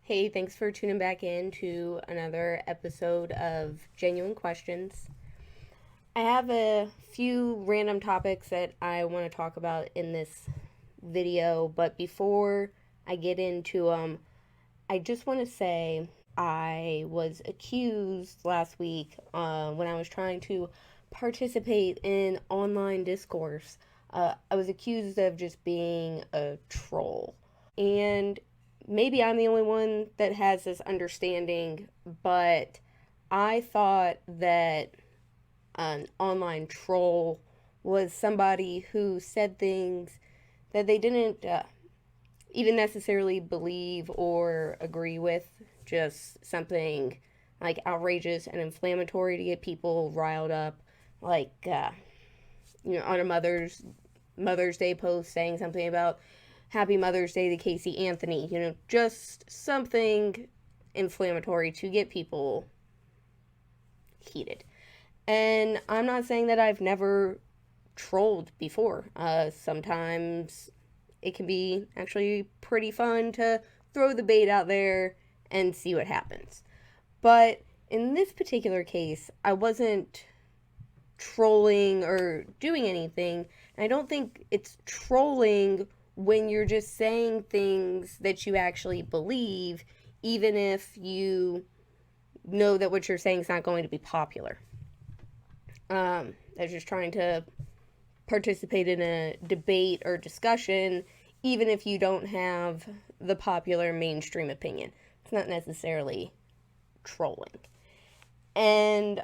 Hey, thanks for tuning back in to another episode of Genuine Questions. I have a few random topics that I want to talk about in this video, but before I get into them, I just want to say I was accused last week when I was trying to participate in online discourse. I was accused of just being a troll. And maybe I'm the only one that has this understanding, but I thought that an online troll was somebody who said things that they didn't even necessarily believe or agree with, just something like outrageous and inflammatory to get people riled up, like on a Mother's Day post saying something about Happy Mother's Day to Casey Anthony, just something inflammatory to get people heated. And I'm not saying that I've never trolled before. Sometimes it can be actually pretty fun to throw the bait out there and see what happens. But in this particular case, I wasn't trolling or doing anything. I don't think it's trolling when you're just saying things that you actually believe, even if you know that what you're saying is not going to be popular. They're just trying to participate in a debate or discussion, even if you don't have the popular mainstream opinion. It's not necessarily trolling. And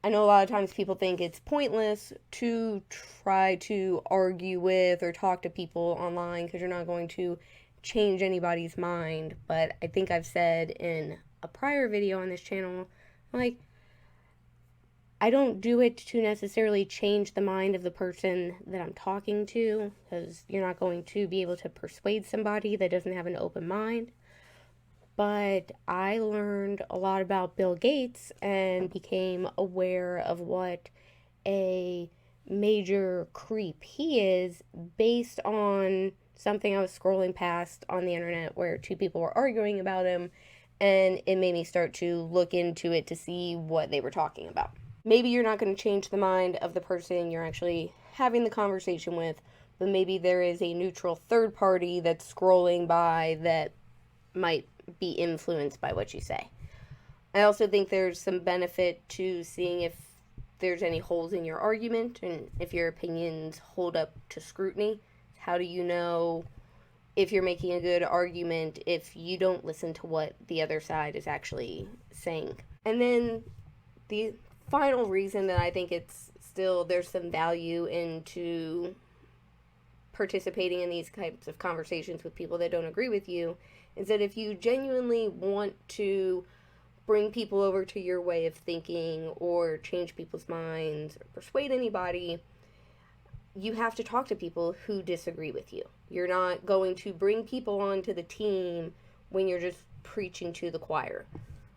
I know a lot of times people think it's pointless to try to argue with or talk to people online because you're not going to change anybody's mind. But I think I've said in a prior video on this channel, like, I don't do it to necessarily change the mind of the person that I'm talking to, because you're not going to be able to persuade somebody that doesn't have an open mind. But I learned a lot about Bill Gates and became aware of what a major creep he is based on something I was scrolling past on the internet where two people were arguing about him, and it made me start to look into it to see what they were talking about. Maybe you're not going to change the mind of the person you're actually having the conversation with, but maybe there is a neutral third party that's scrolling by that might be influenced by what you say. I also think there's some benefit to seeing if there's any holes in your argument and if your opinions hold up to scrutiny. How do you know if you're making a good argument if you don't listen to what the other side is actually saying? And then the final reason that I think it's still there's some value into participating in these types of conversations with people that don't agree with you is that if you genuinely want to bring people over to your way of thinking or change people's minds or persuade anybody, you have to talk to people who disagree with you. You're not going to bring people onto the team when you're just preaching to the choir.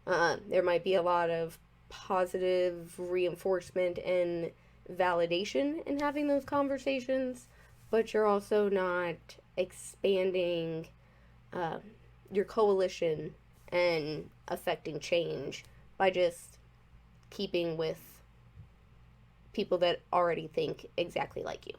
There might be a lot of positive reinforcement and validation in having those conversations, but you're also not expanding your coalition and affecting change by just keeping with people that already think exactly like you.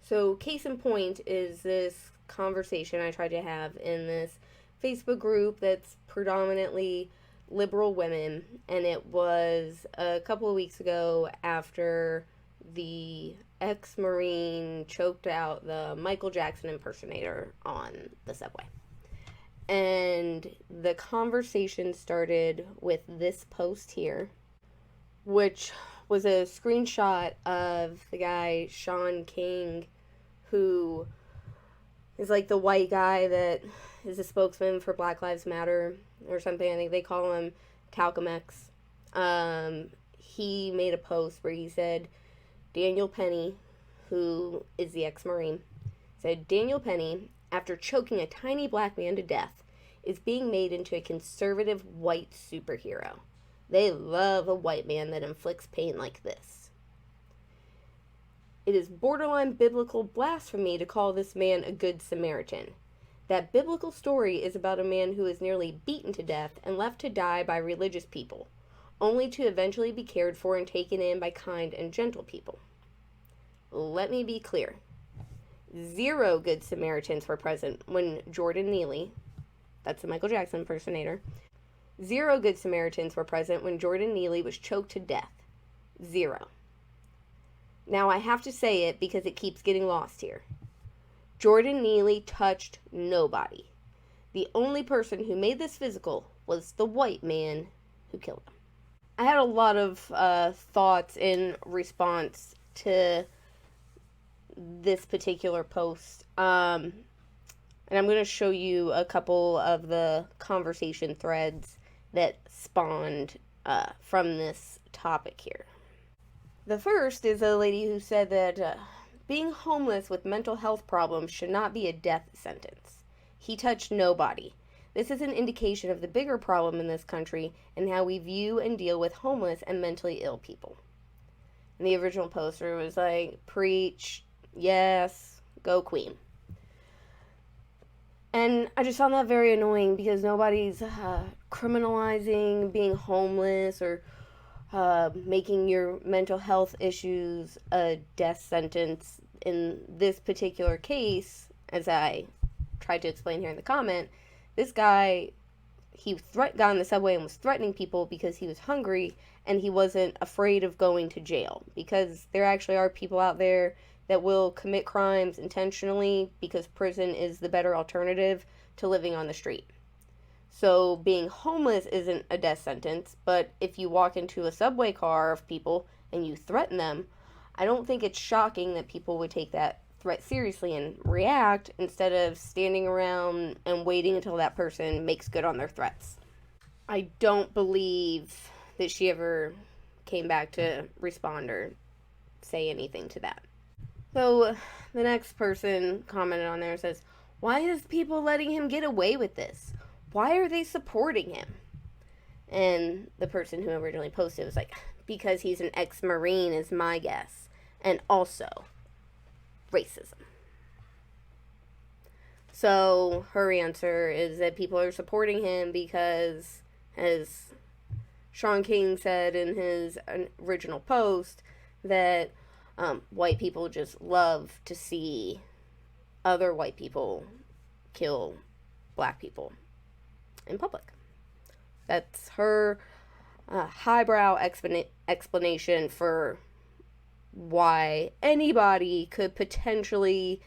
So case in point is this conversation I tried to have in this Facebook group that's predominantly liberal women, and it was a couple of weeks ago after the ex-Marine choked out the Michael Jackson impersonator on the subway. And the conversation started with this post here, which was a screenshot of the guy, Sean King, who is like the white guy that is a spokesman for Black Lives Matter or something. I think they call him Talcum X. He made a post where he said, Daniel Penny, who is the ex-Marine, said, Daniel Penny, after choking a tiny black man to death, is being made into a conservative white superhero. They love a white man that inflicts pain like this. It is borderline biblical blasphemy to call this man a good Samaritan. That biblical story is about a man who is nearly beaten to death and left to die by religious people, only to eventually be cared for and taken in by kind and gentle people. Let me be clear. 0 good Samaritans were present when Jordan Neely, that's the Michael Jackson impersonator, 0 good Samaritans were present when Jordan Neely was choked to death. 0. Now I have to say it because it keeps getting lost here. Jordan Neely touched nobody. The only person who made this physical was the white man who killed him. I had a lot of thoughts in response to this particular post. And I'm going to show you a couple of the conversation threads that spawned from this topic here. The first is a lady who said that being homeless with mental health problems should not be a death sentence. He touched nobody. This is an indication of the bigger problem in this country and how we view and deal with homeless and mentally ill people. And the original poster was like, preach, yes, go queen. And I just found that very annoying because nobody's criminalizing being homeless or making your mental health issues a death sentence. In this particular case, as I tried to explain here in the comment, this guy, he got on the subway and was threatening people because he was hungry and he wasn't afraid of going to jail. Because there actually are people out there that will commit crimes intentionally because prison is the better alternative to living on the street. So being homeless isn't a death sentence, but if you walk into a subway car of people and you threaten them, I don't think it's shocking that people would take that threat seriously and react instead of standing around and waiting until that person makes good on their threats. I don't believe that she ever came back to respond or say anything to that. So the next person commented on there and says, why is people letting him get away with this? Why are they supporting him? And the person who originally posted was like, because he's an ex-Marine is my guess. And also, racism. So her answer is that people are supporting him because, as Sean King said in his original post, that white people just love to see other white people kill black people in public. That's her highbrow explanation for why anybody could potentially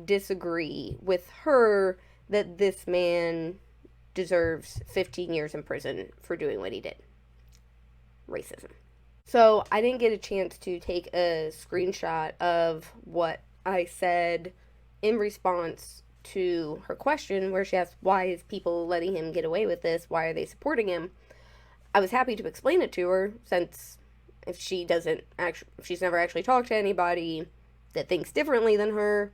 disagree with her that this man deserves 15 years in prison for doing what he did. Racism. So I didn't get a chance to take a screenshot of what I said in response to her question where she asked, why is people letting him get away with this? Why are they supporting him? I was happy to explain it to her, since if she's never actually talked to anybody that thinks differently than her,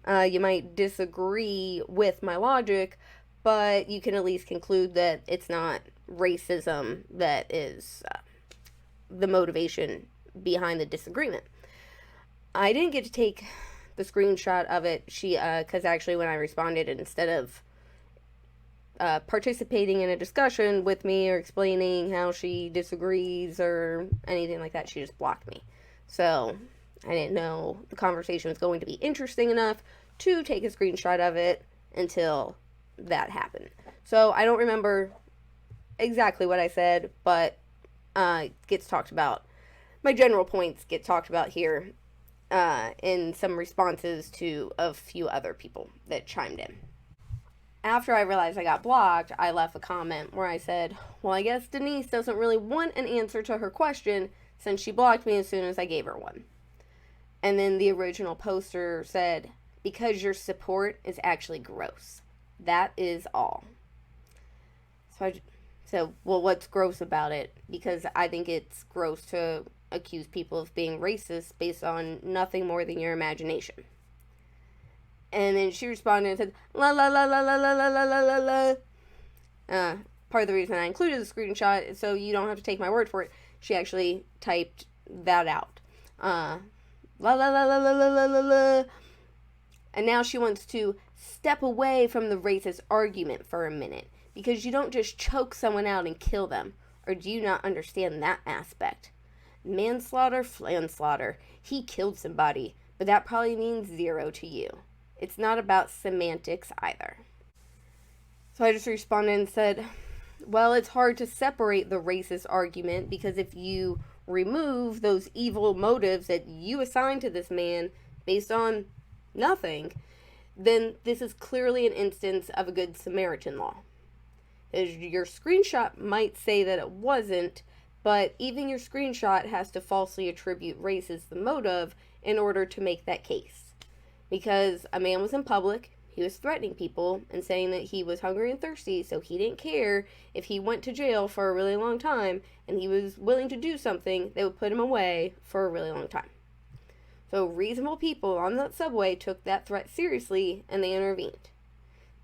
you might disagree with my logic, but you can at least conclude that it's not racism that is the motivation behind the disagreement. I didn't get to take the screenshot of it, because actually when I responded, instead of participating in a discussion with me or explaining how she disagrees or anything like that, she just blocked me. So I didn't know the conversation was going to be interesting enough to take a screenshot of it until that happened. So I don't remember exactly what I said, but it gets talked about. My general points get talked about here in some responses to a few other people that chimed in. After I realized I got blocked, I left a comment where I said, well, I guess Denise doesn't really want an answer to her question since she blocked me as soon as I gave her one. And then the original poster said, because your support is actually gross. That is all. So well, what's gross about it? Because I think it's gross to accuse people of being racist based on nothing more than your imagination. And then she responded and said, la la la la la la la la la la la. Part of the reason I included the screenshot is so you don't have to take my word for it. She actually typed that out. La la la la la la la la la. And now she wants to step away from the racist argument for a minute, because you don't just choke someone out and kill them. Or do you not understand that aspect? Manslaughter, flanslaughter. He killed somebody, but that probably means 0 to you. It's not about semantics either. So I just responded and said, well, it's hard to separate the racist argument, because if you remove those evil motives that you assign to this man based on nothing, then this is clearly an instance of a Good Samaritan law. Your screenshot might say that it wasn't, but even your screenshot has to falsely attribute race as the motive in order to make that case. Because a man was in public, he was threatening people and saying that he was hungry and thirsty, so he didn't care if he went to jail for a really long time, and he was willing to do something that would put him away for a really long time. So reasonable people on that subway took that threat seriously, and they intervened.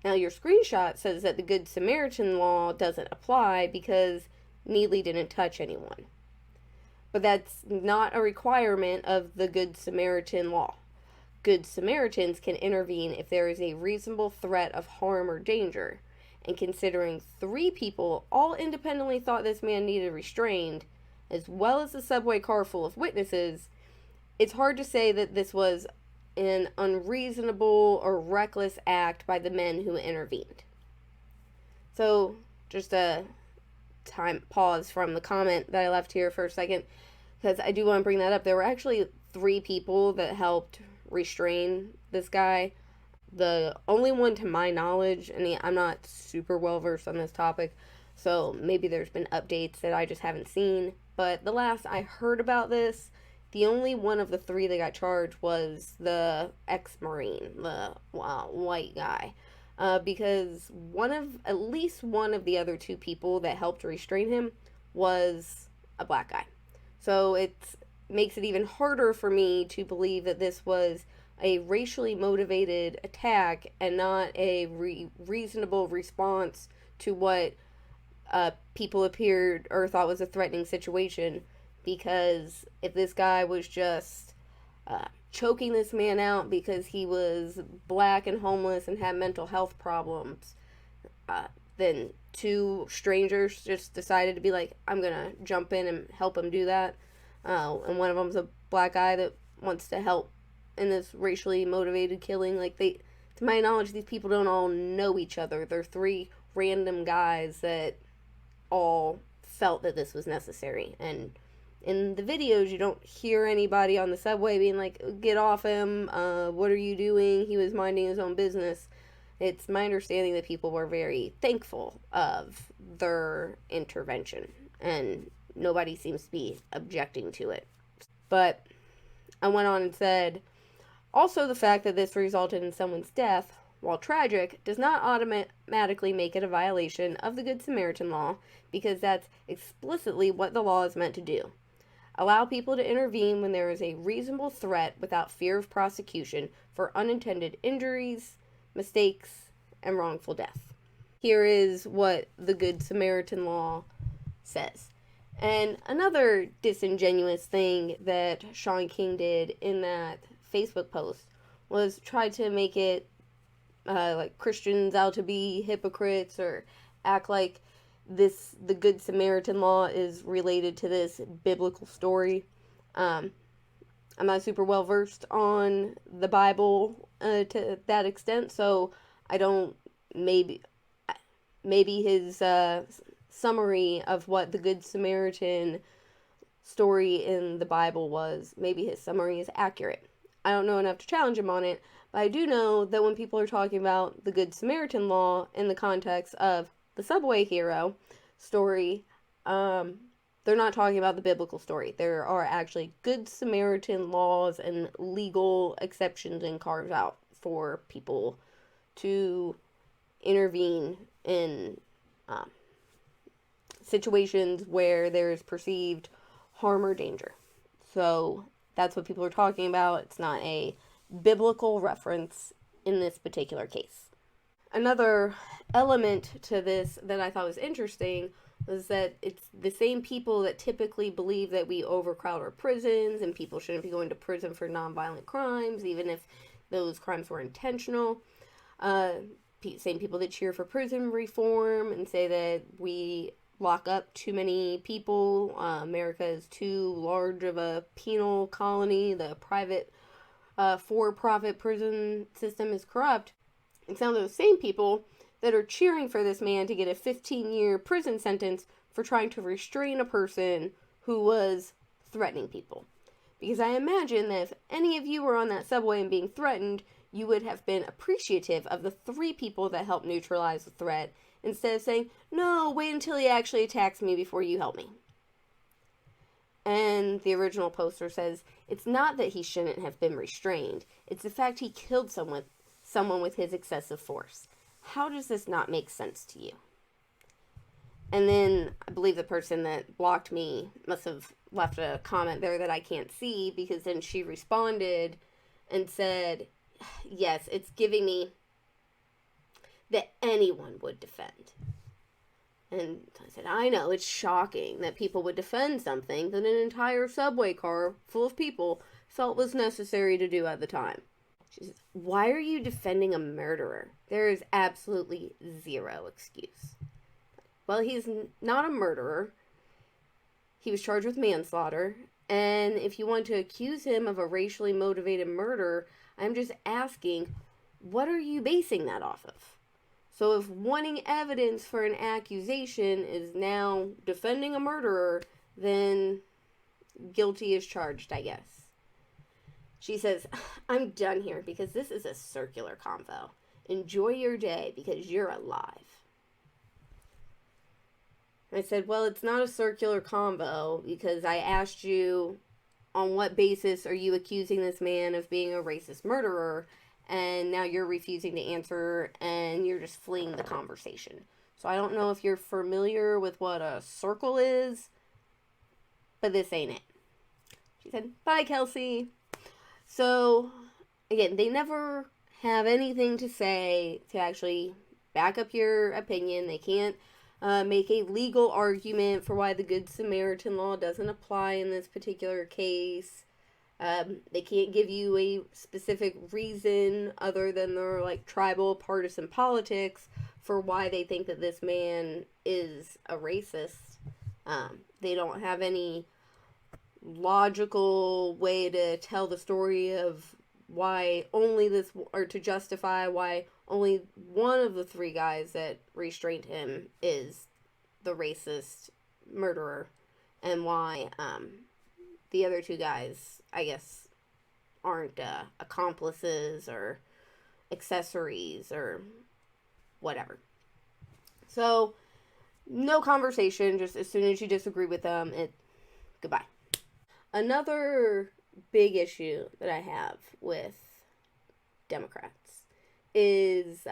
Now your screenshot says that the Good Samaritan law doesn't apply because Neely didn't touch anyone. But that's not a requirement of the Good Samaritan law. Good Samaritans can intervene if there is a reasonable threat of harm or danger. And considering 3 people all independently thought this man needed restrained, as well as the subway car full of witnesses, it's hard to say that this was an unreasonable or reckless act by the men who intervened. So, just a pause from the comment that I left here for a second, because I do want to bring that up. There were actually 3 people that helped restrain this guy. The only one to my knowledge, and I'm not super well versed on this topic, so maybe there's been updates that I just haven't seen, but the last I heard about this, the only one of the 3 that got charged was the ex-Marine, the white guy, because at least one of the other 2 people that helped restrain him was a black guy. So it makes it even harder for me to believe that this was a racially motivated attack and not a reasonable response to what people appeared or thought was a threatening situation. Because if this guy was just choking this man out because he was black and homeless and had mental health problems, then 2 strangers just decided to be like, I'm gonna jump in and help him do that. And one of them's a black guy that wants to help in this racially motivated killing. Like, to my knowledge, these people don't all know each other. They're 3 random guys that all felt that this was necessary. And in the videos, you don't hear anybody on the subway being like, get off him, what are you doing? He was minding his own business. It's my understanding that people were very thankful of their intervention, and nobody seems to be objecting to it. But I went on and said, also the fact that this resulted in someone's death, while tragic, does not automatically make it a violation of the Good Samaritan law, because that's explicitly what the law is meant to do. Allow people to intervene when there is a reasonable threat without fear of prosecution for unintended injuries, mistakes, and wrongful death. Here is what the Good Samaritan law says. And another disingenuous thing that Sean King did in that Facebook post was try to make it like Christians out to be hypocrites, or act like the Good Samaritan law is related to this biblical story. I'm not super well versed on the Bible to that extent, so I don't, maybe his summary of what the Good Samaritan story in the Bible was, maybe his summary is accurate. I don't know enough to challenge him on it, but I do know that when people are talking about the Good Samaritan law in the context of the subway hero story, they're not talking about the biblical story. There are actually Good Samaritan laws and legal exceptions and carves out for people to intervene in situations where there's perceived harm or danger. So that's what people are talking about. It's not a biblical reference in this particular case. Another element to this that I thought was interesting was that it's the same people that typically believe that we overcrowd our prisons and people shouldn't be going to prison for nonviolent crimes, even if those crimes were intentional. Same people that cheer for prison reform and say that we lock up too many people. America is too large of a penal colony. The private, for-profit prison system is corrupt. And some of those same people that are cheering for this man to get a 15-year prison sentence for trying to restrain a person who was threatening people. Because I imagine that if any of you were on that subway and being threatened, you would have been appreciative of the 3 people that helped neutralize the threat, instead of saying, no, wait until he actually attacks me before you help me. And the original poster says, it's not that he shouldn't have been restrained, it's the fact he killed someone with his excessive force. How does this not make sense to you? And then I believe the person that blocked me must have left a comment there that I can't see, because then she responded and said, yes, it's giving me that anyone would defend. And I said, I know, it's shocking that people would defend something that an entire subway car full of people felt was necessary to do at the time. She says, why are you defending a murderer? There is absolutely zero excuse. Well, he's not a murderer. He was charged with manslaughter. And if you want to accuse him of a racially motivated murder, I'm just asking, what are you basing that off of? So if wanting evidence for an accusation is now defending a murderer, then guilty is charged, I guess. She says, I'm done here because this is a circular convo. Enjoy your day because you're alive. I said, well, it's not a circular convo because I asked you on what basis are you accusing this man of being a racist murderer, and now you're refusing to answer and you're just fleeing the conversation. So I don't know if you're familiar with what a circle is, but this ain't it. She said, bye, Kelsey. So, again, they never have anything to say to actually back up your opinion. They can't make a legal argument for why the Good Samaritan Law doesn't apply in this particular case. They can't give you a specific reason other than their tribal partisan politics for why they think that this man is a racist. They don't have any logical way to tell the story of why only this, or to justify why only one of the 3 guys that restrained him is the racist murderer, and why the other 2 guys, I guess, aren't accomplices or accessories or whatever. So, no conversation, just as soon as you disagree with them, goodbye. Another big issue that I have with Democrats is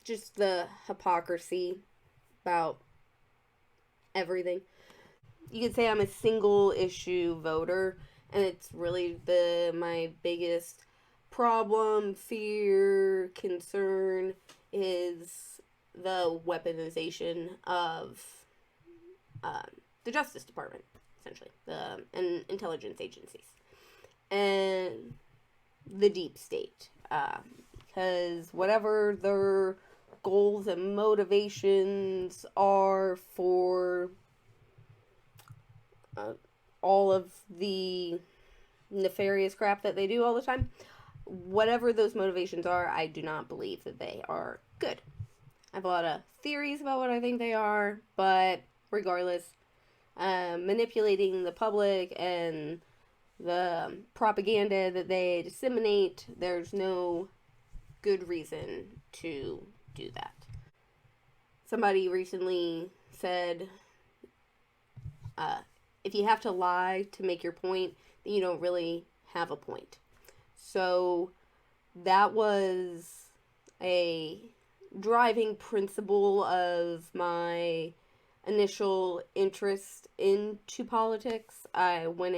just the hypocrisy about everything. You could say I'm a single issue voter, and it's really my biggest problem, fear, concern is the weaponization of the Justice Department, essentially, and intelligence agencies, and the deep state, because whatever their goals and motivations are for all of the nefarious crap that they do all the time, whatever those motivations are, I do not believe that they are good. I have a lot of theories about what I think they are, but regardless, manipulating the public and the propaganda that they disseminate, there's no good reason to do that. Somebody recently said, if you have to lie to make your point, then you don't really have a point. So that was a driving principle of my initial interest into politics. I went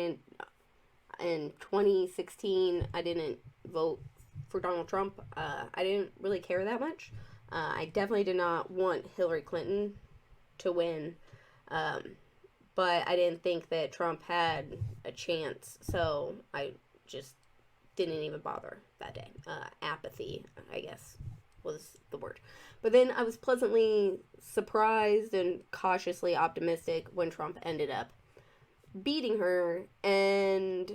in 2016. I didn't vote for Donald Trump. I didn't really care that much. I definitely did not want Hillary Clinton to win. But I didn't think that Trump had a chance, so I just didn't even bother that day. Apathy, I guess, was the word. But then I was pleasantly surprised and cautiously optimistic when Trump ended up beating her. And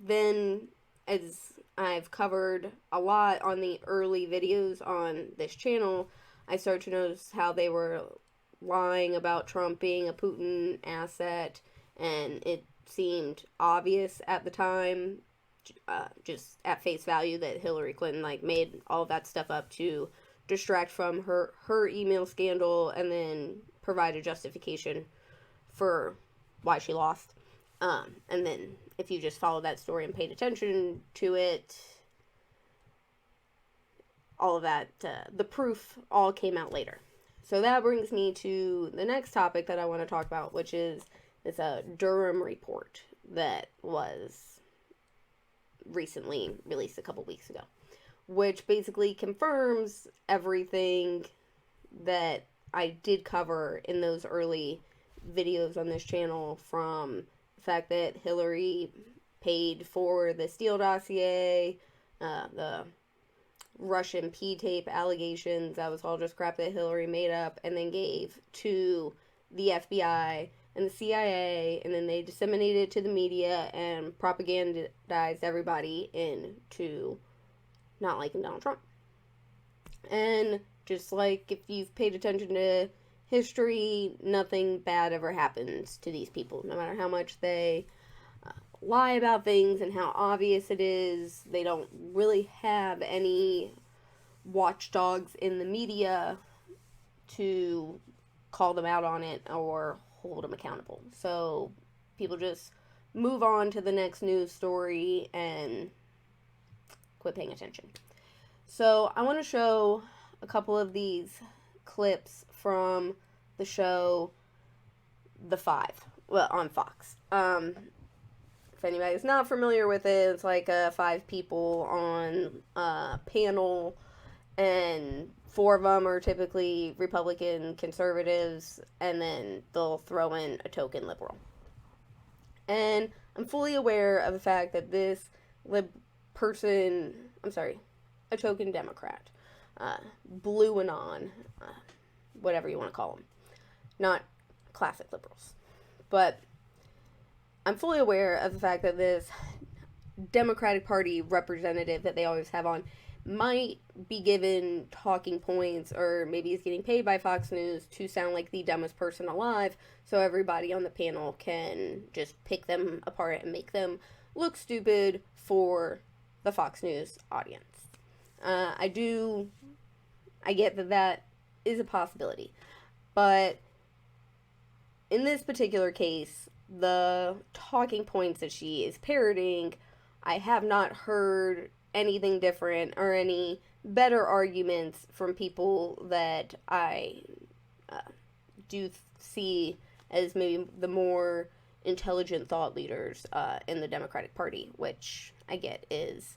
then, as I've covered a lot on the early videos on this channel, I started to notice how they were lying about Trump being a Putin asset, and it seemed obvious at the time, just at face value, that Hillary Clinton made all of that stuff up to distract from her email scandal and then provide a justification for why she lost. And then if you just followed that story and paid attention to it, all of that, the proof all came out later. So that brings me to the next topic that I want to talk about, which is this Durham report that was recently released a couple weeks ago, which basically confirms everything that I did cover in those early videos on this channel, from the fact that Hillary paid for the Steele dossier, the Russian P-tape allegations, that was all just crap that Hillary made up and then gave to the FBI and the CIA, and then they disseminated it to the media and propagandized everybody into not liking Donald Trump. And just like if you've paid attention to history, nothing bad ever happens to these people. No matter how much they lie about things and how obvious it is, they don't really have any watchdogs in the media to call them out on it or hold them accountable. So people just move on to the next news story and quit paying attention. So I want to show a couple of these clips from the show The Five, well, on Fox. If anybody's not familiar with it, it's like 5 people on a panel, and 4 of them are typically Republican conservatives, and then they'll throw in a token liberal. And I'm fully aware of the fact that this a token Democrat, blue and on, whatever you want to call them, not classic liberals, but I'm fully aware of the fact that this Democratic Party representative that they always have on might be given talking points, or maybe is getting paid by Fox News to sound like the dumbest person alive, so everybody on the panel can just pick them apart and make them look stupid for the Fox News audience. I get that is a possibility, but in this particular case, the talking points that she is parroting, I have not heard anything different or any better arguments from people that I do see as maybe the more intelligent thought leaders in the Democratic Party, which I get is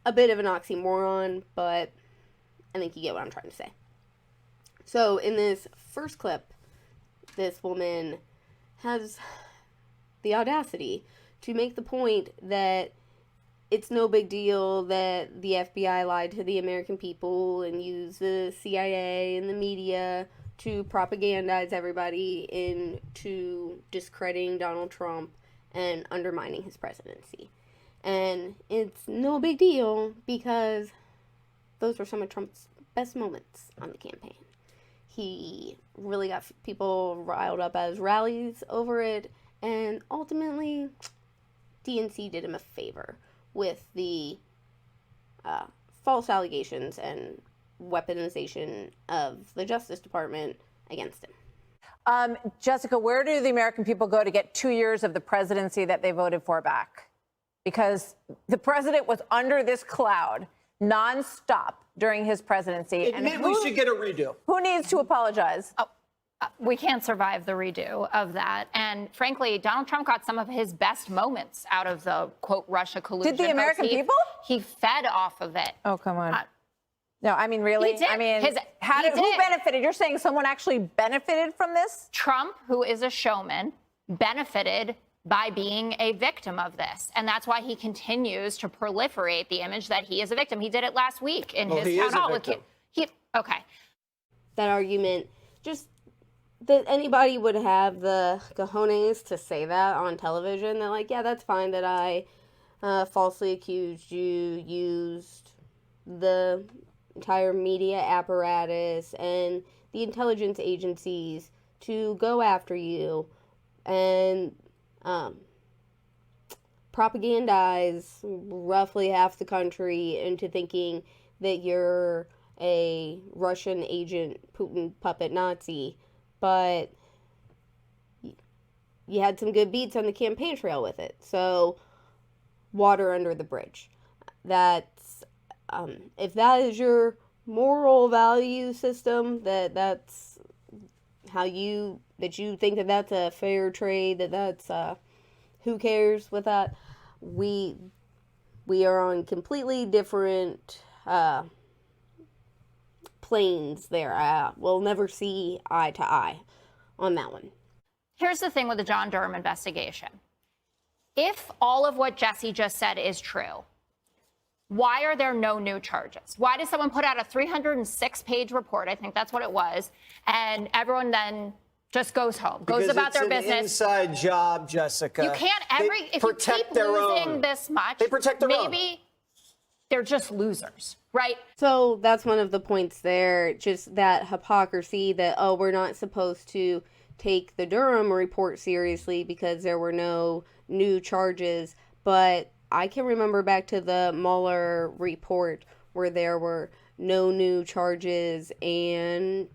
a bit of an oxymoron, but I think you get what I'm trying to say. So in this first clip, this woman has the audacity to make the point that it's no big deal that the FBI lied to the American people and used the CIA and the media to propagandize everybody into discrediting Donald Trump and undermining his presidency. And it's no big deal because those were some of Trump's best moments on the campaign. He really got people riled up at his rallies over it, and ultimately, DNC did him a favor with the false allegations and weaponization of the Justice Department against him. Jessica, where do the American people go to get 2 years of the presidency that they voted for back? Because the president was under this cloud nonstop during his presidency. And we should get a redo. Who needs to apologize? We can't survive the redo of that. And frankly, Donald Trump got some of his best moments out of the, quote, Russia collusion. Did the American people? He fed off of it. Oh, come on. No, I mean, really? He did. I mean, who benefited? You're saying someone actually benefited from this? Trump, who is a showman, benefited by being a victim of this. And that's why he continues to proliferate the image that he is a victim. He did it last week in his town hall. Okay. That argument, just that anybody would have the cojones to say that on television. They're like, yeah, that's fine that I falsely accused you, used the entire media apparatus and the intelligence agencies to go after you and propagandize roughly half the country into thinking that you're a Russian agent, Putin puppet Nazi, but you had some good beats on the campaign trail with it. So, water under the bridge. That's if that is your moral value system, that's how you think that that's a fair trade, that's who cares with that. We are on completely different planes there. We'll never see eye to eye on that one. Here's the thing with the John Durham investigation. If all of what Jesse just said is true, why are there no new charges? Why does someone put out a 306-page report? I think that's what it was. And everyone then just goes home, goes about their business. It's an inside job, Jessica. You can't if you keep losing this much, they protect their own. Maybe they're just losers, right? So that's one of the points there, just that hypocrisy that, oh, we're not supposed to take the Durham report seriously because there were no new charges. But I can remember back to the Mueller report where there were no new charges and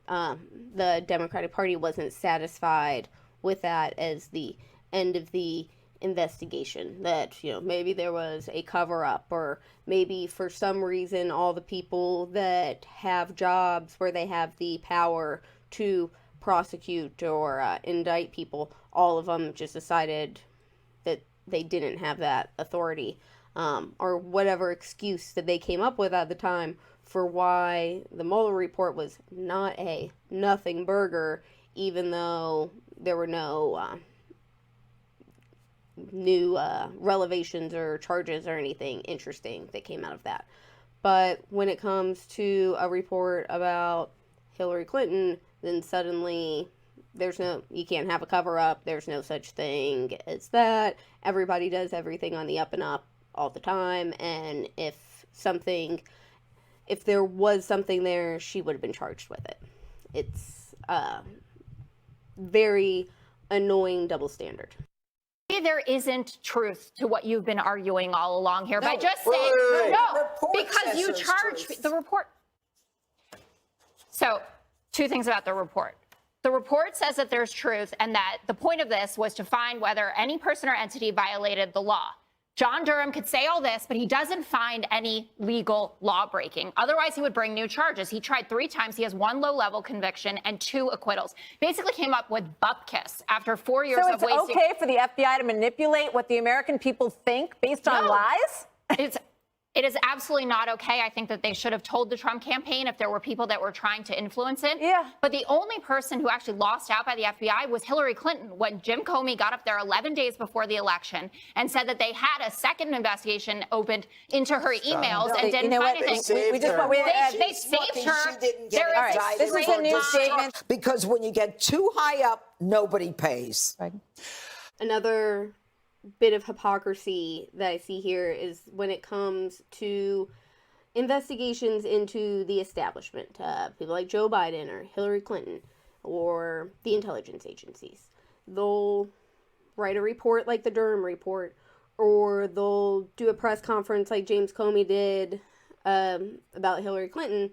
the Democratic Party wasn't satisfied with that as the end of the investigation, that maybe there was a cover-up, or maybe for some reason all the people that have jobs where they have the power to prosecute or indict people, all of them just decided that they didn't have that authority, or whatever excuse that they came up with at the time for why the Mueller report was not a nothing burger, even though there were no new revelations or charges or anything interesting that came out of that. But when it comes to a report about Hillary Clinton, then suddenly you can't have a cover-up, there's no such thing as that. Everybody does everything on the up and up all the time, and if there was something there, she would have been charged with it. It's very annoying double standard. There isn't truth to what you've been arguing all along here by just saying no, because you charge the report. So, two things about the report. The report says that there's truth and that the point of this was to find whether any person or entity violated the law. John Durham could say all this, but he doesn't find any legal law breaking. Otherwise, he would bring new charges. He tried 3 times. He has 1 low-level conviction and 2 acquittals. Basically came up with bupkis after 4 years of wasting. So it's okay for the FBI to manipulate what the American people think based on lies? It is absolutely not okay. I think that they should have told the Trump campaign if there were people that were trying to influence it. Yeah. But the only person who actually lost out by the FBI was Hillary Clinton when Jim Comey got up there 11 days before the election and said that they had a second investigation opened into her emails and didn't find anything. They saved her. She didn't get indicted. This is a new statement. Because when you get too high up, nobody pays. Right. Another bit of hypocrisy that I see here is when it comes to investigations into the establishment, people like Joe Biden or Hillary Clinton or the intelligence agencies. They'll write a report like the Durham report, or they'll do a press conference like James Comey did about Hillary Clinton,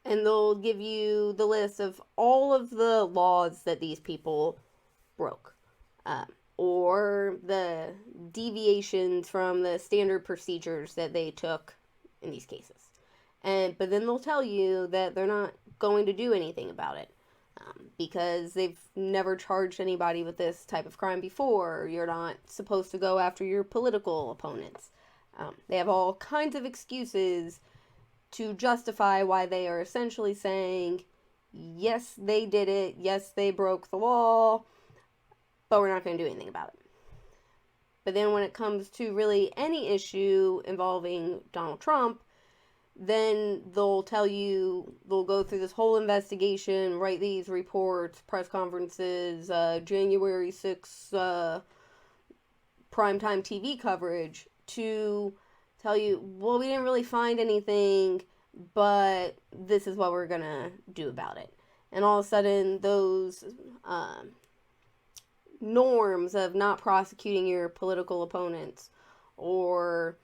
and they'll give you the list of all of the laws that these people broke. Or the deviations from the standard procedures that they took in these cases. But then they'll tell you that they're not going to do anything about it because they've never charged anybody with this type of crime before. You're not supposed to go after your political opponents. They have all kinds of excuses to justify why they are essentially saying, yes, they did it, yes, they broke the law, but we're not going to do anything about it. But then when it comes to really any issue involving Donald Trump, then they'll tell you, they'll go through this whole investigation, write these reports, press conferences, January 6th, primetime TV coverage to tell you, well, we didn't really find anything, but this is what we're going to do about it. And all of a sudden, those norms of not prosecuting your political opponents or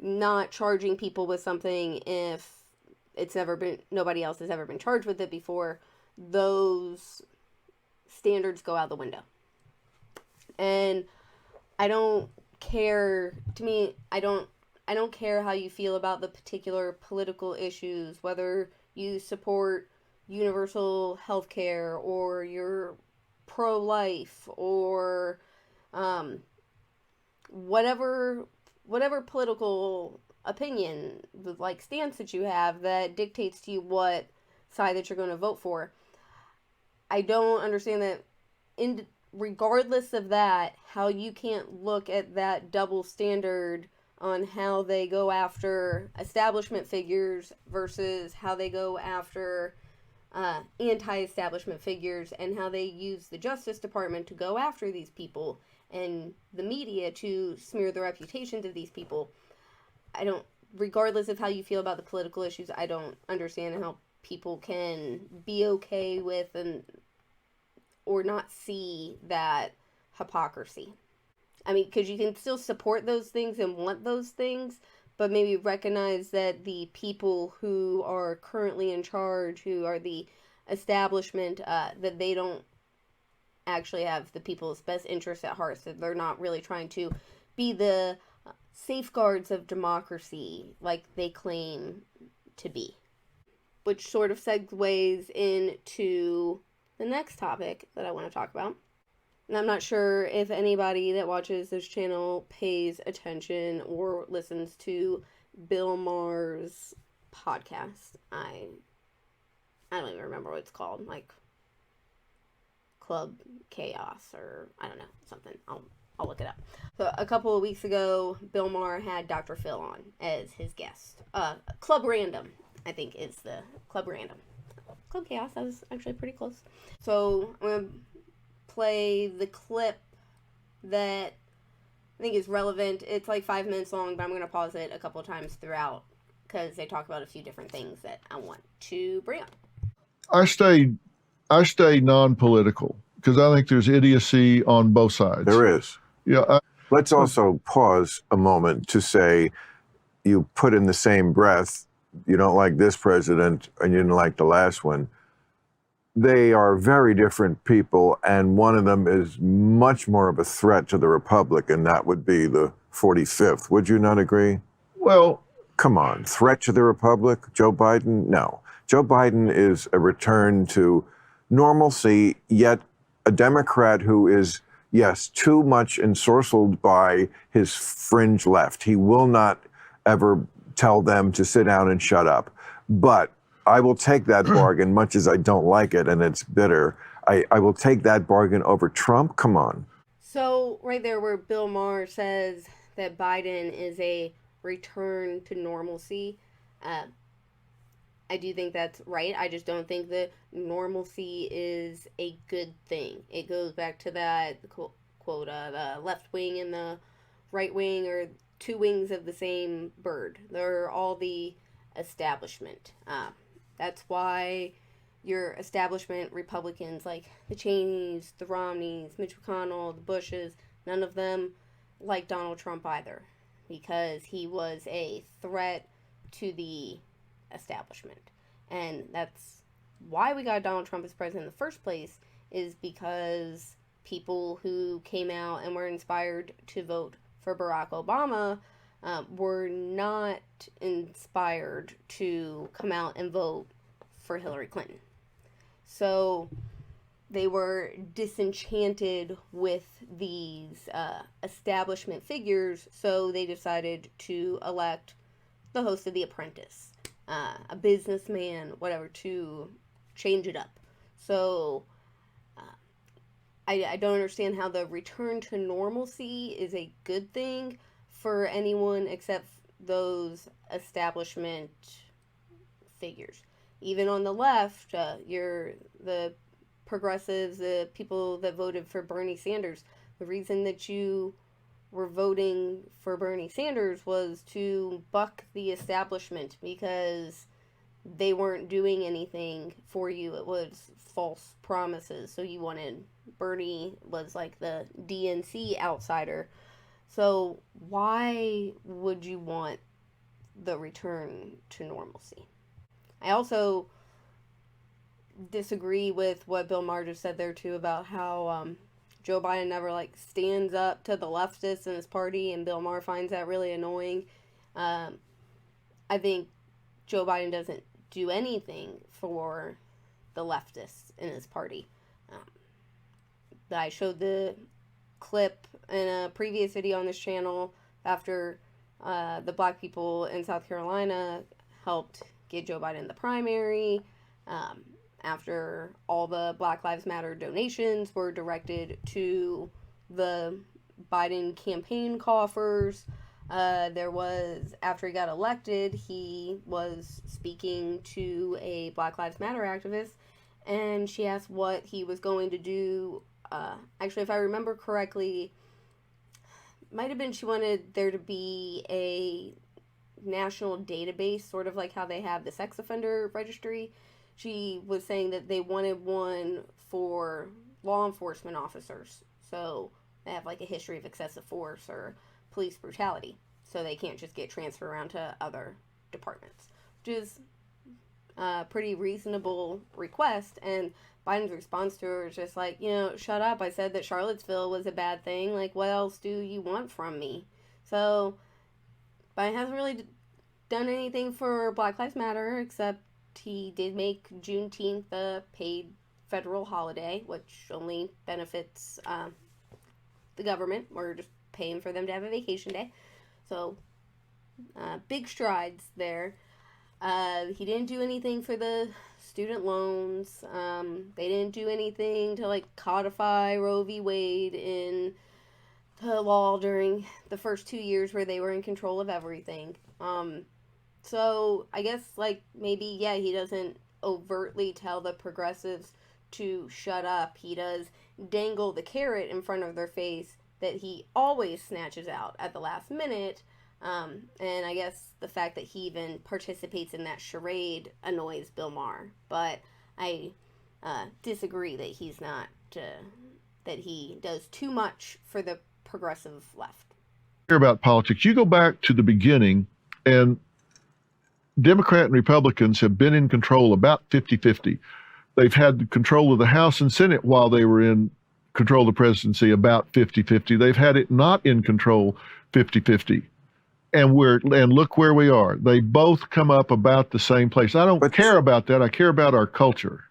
not charging people with something if nobody else has ever been charged with it before, those standards go out the window. And I don't care, to me, I don't care how you feel about the particular political issues, whether you support universal health care or you're pro-life or whatever political opinion, like stance that you have that dictates to you what side that you're going to vote for. I don't understand that regardless of that, how you can't look at that double standard on how they go after establishment figures versus how they go after anti-establishment figures, and how they use the Justice Department to go after these people and the media to smear the reputations of these people. Regardless of how you feel about the political issues, I don't understand how people can be okay with or not see that hypocrisy. I mean, because you can still support those things and want those things, but maybe recognize that the people who are currently in charge, who are the establishment, that they don't actually have the people's best interests at heart, that they're not really trying to be the safeguards of democracy like they claim to be. Which sort of segues into the next topic that I want to talk about. And I'm not sure if anybody that watches this channel pays attention or listens to Bill Maher's podcast. I don't even remember what it's called, like Club Chaos or I don't know, something. I'll look it up. So a couple of weeks ago, Bill Maher had Dr. Phil on as his guest. Club Random, I think, is the Club Random. Club Chaos, I was actually pretty close. So I'm going to play the clip that I think is relevant. It's like 5 minutes long, but I'm going to pause it a couple of times throughout because they talk about a few different things that I want to bring up. I stay non-political because I think there's idiocy on both sides. There is. Yeah. Let's also pause a moment to say you put in the same breath, you don't like this president and you didn't like the last one. They are very different people, and one of them is much more of a threat to the Republic, and that would be the 45th. Would you not agree? Well, come on. Threat to the Republic? Joe Biden? No. Joe Biden is a return to normalcy, yet a Democrat who is, yes, too much ensorcelled by his fringe left. He will not ever tell them to sit down and shut up. But I will take that bargain, much as I don't like it and it's bitter. I will take that bargain over Trump. Come on. So right there where Bill Maher says that Biden is a return to normalcy, I do think that's right. I just don't think that normalcy is a good thing. It goes back to that quote, the left wing and the right wing are two wings of the same bird. They're all the establishment. That's why your establishment Republicans like the Cheneys, the Romneys, Mitch McConnell, the Bushes, none of them like Donald Trump either, because he was a threat to the establishment. And that's why we got Donald Trump as president in the first place, is because people who came out and were inspired to vote for Barack Obama were not inspired to come out and vote for Hillary Clinton. So they were disenchanted with these establishment figures, so they decided to elect the host of The Apprentice, a businessman, whatever, to change it up. So I don't understand how the return to normalcy is a good thing for anyone except those establishment figures. Even on the left, the progressives, the people that voted for Bernie Sanders. The reason that you were voting for Bernie Sanders was to buck the establishment because they weren't doing anything for you. It was false promises. So you wanted Bernie was like the DNC outsider. So why would you want the return to normalcy? I also disagree with what Bill Maher just said there too about how Joe Biden never like stands up to the leftists in his party, and Bill Maher finds that really annoying. I think Joe Biden doesn't do anything for the leftists in his party. I showed the clip in a previous video on this channel after the black people in South Carolina helped get Joe Biden the primary, after all the Black Lives Matter donations were directed to the Biden campaign coffers. There was, after he got elected, he was speaking to a Black Lives Matter activist, and she asked what he was going to do. Actually, if I remember correctly, might have been she wanted there to be a national database, sort of like how they have the sex offender registry. She was saying that they wanted one for law enforcement officers, so they have like a history of excessive force or police brutality, so they can't just get transferred around to other departments, which is a pretty reasonable request. And Biden's response to her is just like, shut up, I said that Charlottesville was a bad thing, like what else do you want from me? So Biden hasn't really done anything for Black Lives Matter, except he did make Juneteenth a paid federal holiday, which only benefits the government. We're just paying for them to have a vacation day. So, big strides there. He didn't do anything for the student loans. They didn't do anything to like codify Roe v. Wade in the law during the first 2 years where they were in control of everything. So I guess like maybe, yeah, he doesn't overtly tell the progressives to shut up. He does dangle the carrot in front of their face that he always snatches out at the last minute. And I guess the fact that he even participates in that charade annoys Bill Maher. But I disagree that he's not, that he does too much for the progressive left. About politics, you go back to the beginning, and Democrat and Republicans have been in control about 50-50. They've had control of the House and Senate while they were in control of the presidency about 50-50. They've had it not in control 50-50. And look where we are. They both come up about the same place. I don't care about that. I care about our culture.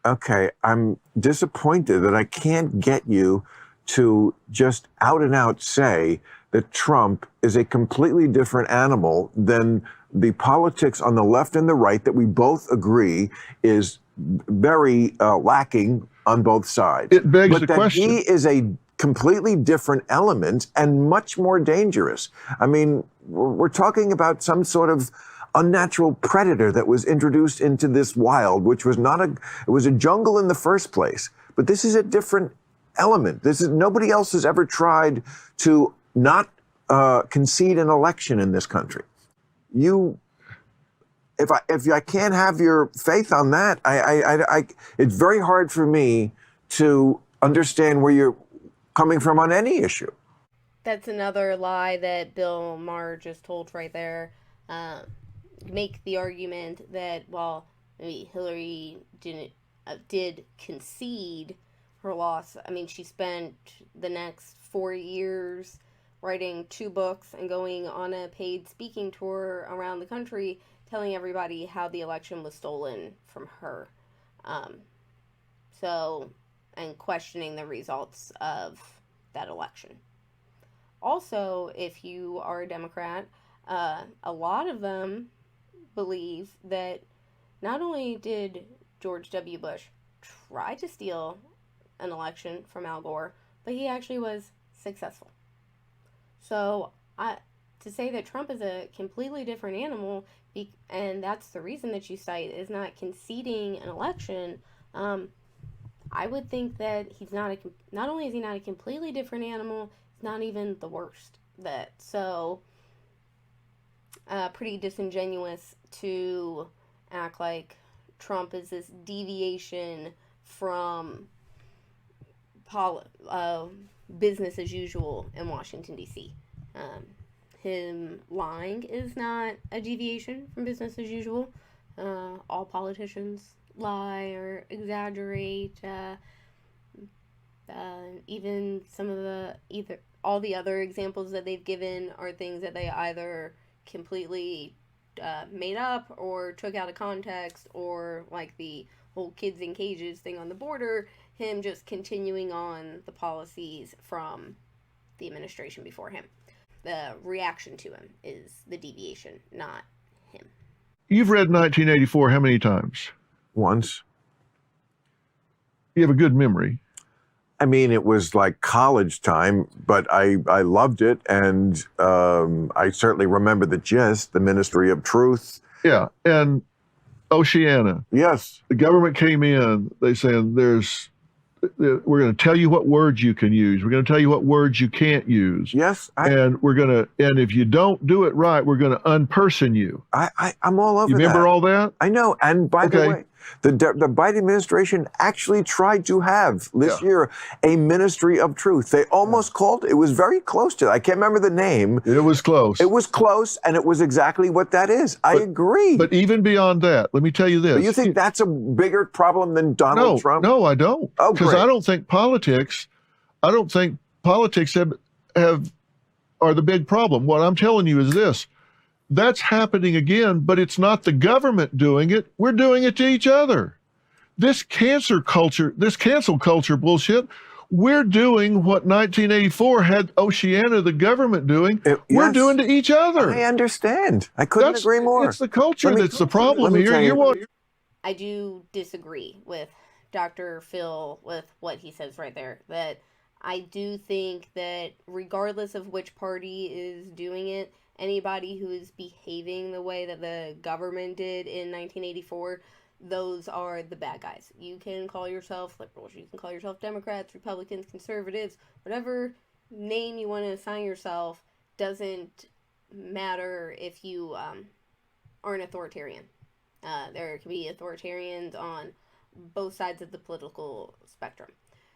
Okay, I'm disappointed that I can't get you to just out and out say that Trump is a completely different animal than the politics on the left and the right that we both agree is very lacking on both sides. It begs the question. He is a completely different element and much more dangerous. I mean, we're talking about some sort of unnatural predator that was introduced into this wild, which was it was a jungle in the first place. But this is a different element. Nobody else has ever tried to not concede an election in this country. If I can't have your faith on that, it's very hard for me to understand where you're coming from on any issue. That's another lie that Bill Maher just told right there. Make the argument that, well, maybe Hillary did concede her loss. I mean, she spent the next 4 years writing 2 books and going on a paid speaking tour around the country telling everybody how the election was stolen from her. And questioning the results of that election. Also, if you are a Democrat, a lot of them believe that not only did George W. Bush try to steal an election from Al Gore, but he actually was successful. So to say that Trump is a completely different animal, and that's the reason that you cite is not conceding an election, I would think that he's not only is he not a completely different animal, he's not even the worst. Pretty disingenuous to act like Trump is this deviation from business as usual in Washington, D.C. Him lying is not a deviation from business as usual. All politicians lie or exaggerate. Even all the other examples that they've given are things that they either completely made up or took out of context, or like the whole kids in cages thing on the border, him just continuing on the policies from the administration before him. The reaction to him is the deviation, not him. You've read 1984 how many times? Once. You have a good memory. I mean, it was like college time, but I loved it. And I certainly remember the gist, the Ministry of Truth. Yeah. And Oceana. Yes. The government came in, they saying we're going to tell you what words you can use. We're going to tell you what words you can't use. Yes. And if you don't do it right, we're going to unperson you. I'm all over that. You remember all that? I know. And by the Okay. way, the Biden administration actually tried to have this year a Ministry of Truth. They almost called it. It was very close to it. I can't remember the name. It was close. It was close, and it was exactly what that is. I agree. But even beyond that, let me tell you this. But you think that's a bigger problem than Donald Trump? No, I don't. Oh, because great. I don't think politics are the big problem. What I'm telling you is this. That's happening again, but it's not the government doing it. We're doing it to each other. This cancel culture bullshit, we're doing what 1984 had Oceana, the government, doing. We're doing to each other. I understand. I couldn't agree more. It's the culture that's the problem here. I do disagree with Dr. Phil with what he says right there. That I do think that regardless of which party is doing it, anybody who is behaving the way that the government did in 1984, those are the bad guys. You can call yourself liberals, you can call yourself Democrats, Republicans, conservatives, whatever name you want to assign yourself, doesn't matter if you are an authoritarian. There can be authoritarians on both sides of the political spectrum.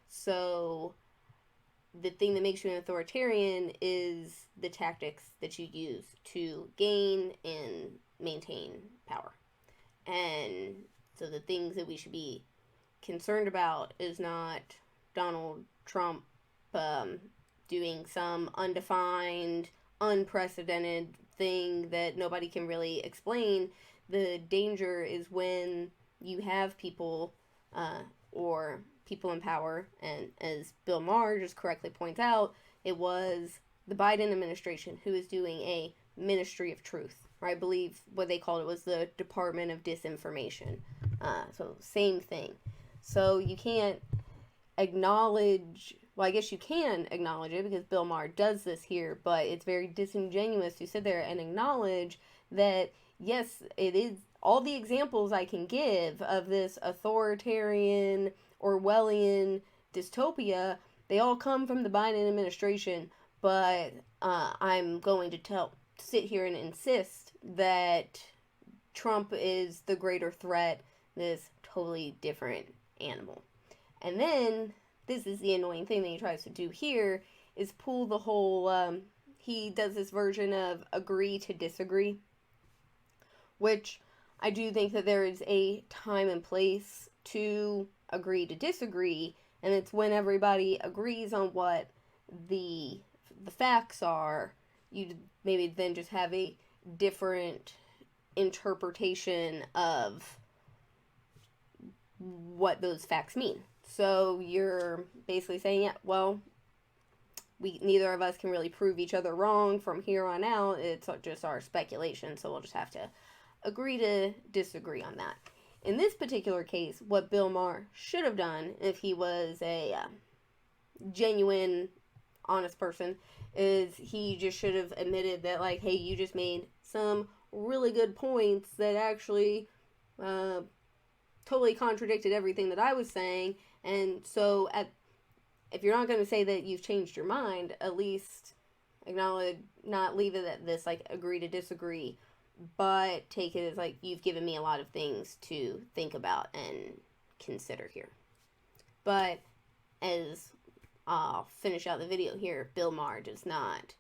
So the thing that makes you an authoritarian is the tactics that you use to gain and maintain power. And so the things that we should be concerned about is not Donald Trump doing some undefined, unprecedented thing that nobody can really explain. The danger is when you have people or people in power, and as Bill Maher just correctly points out, it was the Biden administration who is doing a Ministry of Truth, or I believe what they called it was the Department of Disinformation. So same thing. So you can't acknowledge, well, I guess you can acknowledge it because Bill Maher does this here, but it's very disingenuous to sit there and acknowledge that, yes, it is all the examples I can give of this authoritarian, Orwellian dystopia, they all come from the Biden administration, but I'm going to sit here and insist that Trump is the greater threat, this totally different animal. And then, this is the annoying thing that he tries to do here, is pull the whole, he does this version of agree to disagree, which I do think that there is a time and place to agree to disagree, and it's when everybody agrees on what the facts are, you maybe then just have a different interpretation of what those facts mean. So you're basically saying, yeah, well, neither of us can really prove each other wrong from here on out. It's just our speculation, so we'll just have to agree to disagree on that. in this particular case, what Bill Maher should have done if he was a genuine, honest person is he just should have admitted that, like, hey, you just made some really good points that actually totally contradicted everything that I was saying. And so if you're not going to say that you've changed your mind, at least acknowledge, not leave it at this, like, agree to disagree, but take it as, like, you've given me a lot of things to think about and consider here. But as I'll finish out the video here, Bill Maher does not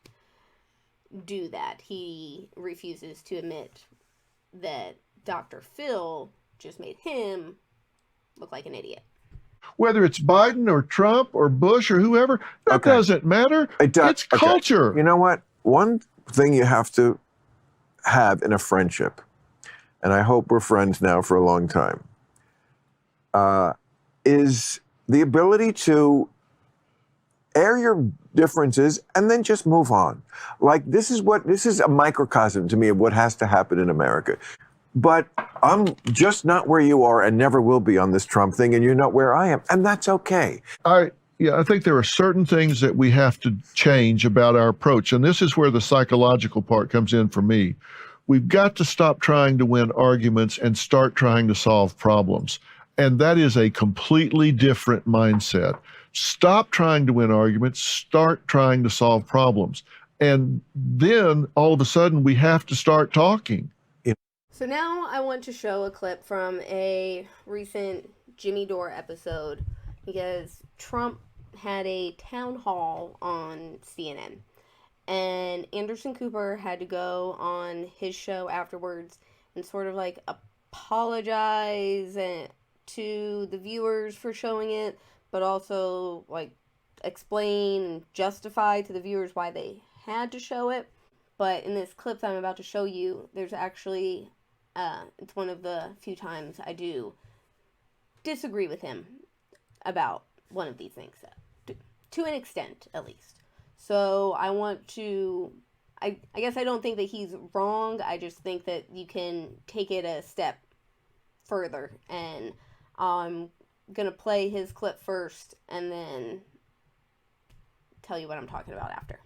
do that. He refuses to admit that Dr. Phil just made him look like an idiot. Whether it's Biden or Trump or Bush or whoever, that doesn't matter. It's culture. You know what? One thing you have to have in a friendship, and I hope we're friends now for a long time, is the ability to air your differences and then just move on. Like, this is a microcosm to me of what has to happen in America. But I'm just not where you are and never will be on this Trump thing, and you're not where I am, and that's okay. I think there are certain things that we have to change about our approach, and this is where the psychological part comes in for me. We've got to stop trying to win arguments and start trying to solve problems, and that is a completely different mindset. Stop trying to win arguments, start trying to solve problems, and then all of a sudden we have to start talking. So now I want to show a clip from a recent Jimmy Dore episode, because Trump had a town hall on CNN, and Anderson Cooper had to go on his show afterwards and sort of like apologize to the viewers for showing it, but also like explain and justify to the viewers why they had to show it. But in this clip that I'm about to show you, there's actually it's one of the few times I do disagree with him about one of these things, to an extent, at least. So I want to, I guess I don't think that he's wrong. I just think that you can take it a step further. And I'm going to play his clip first and then tell you what I'm talking about after.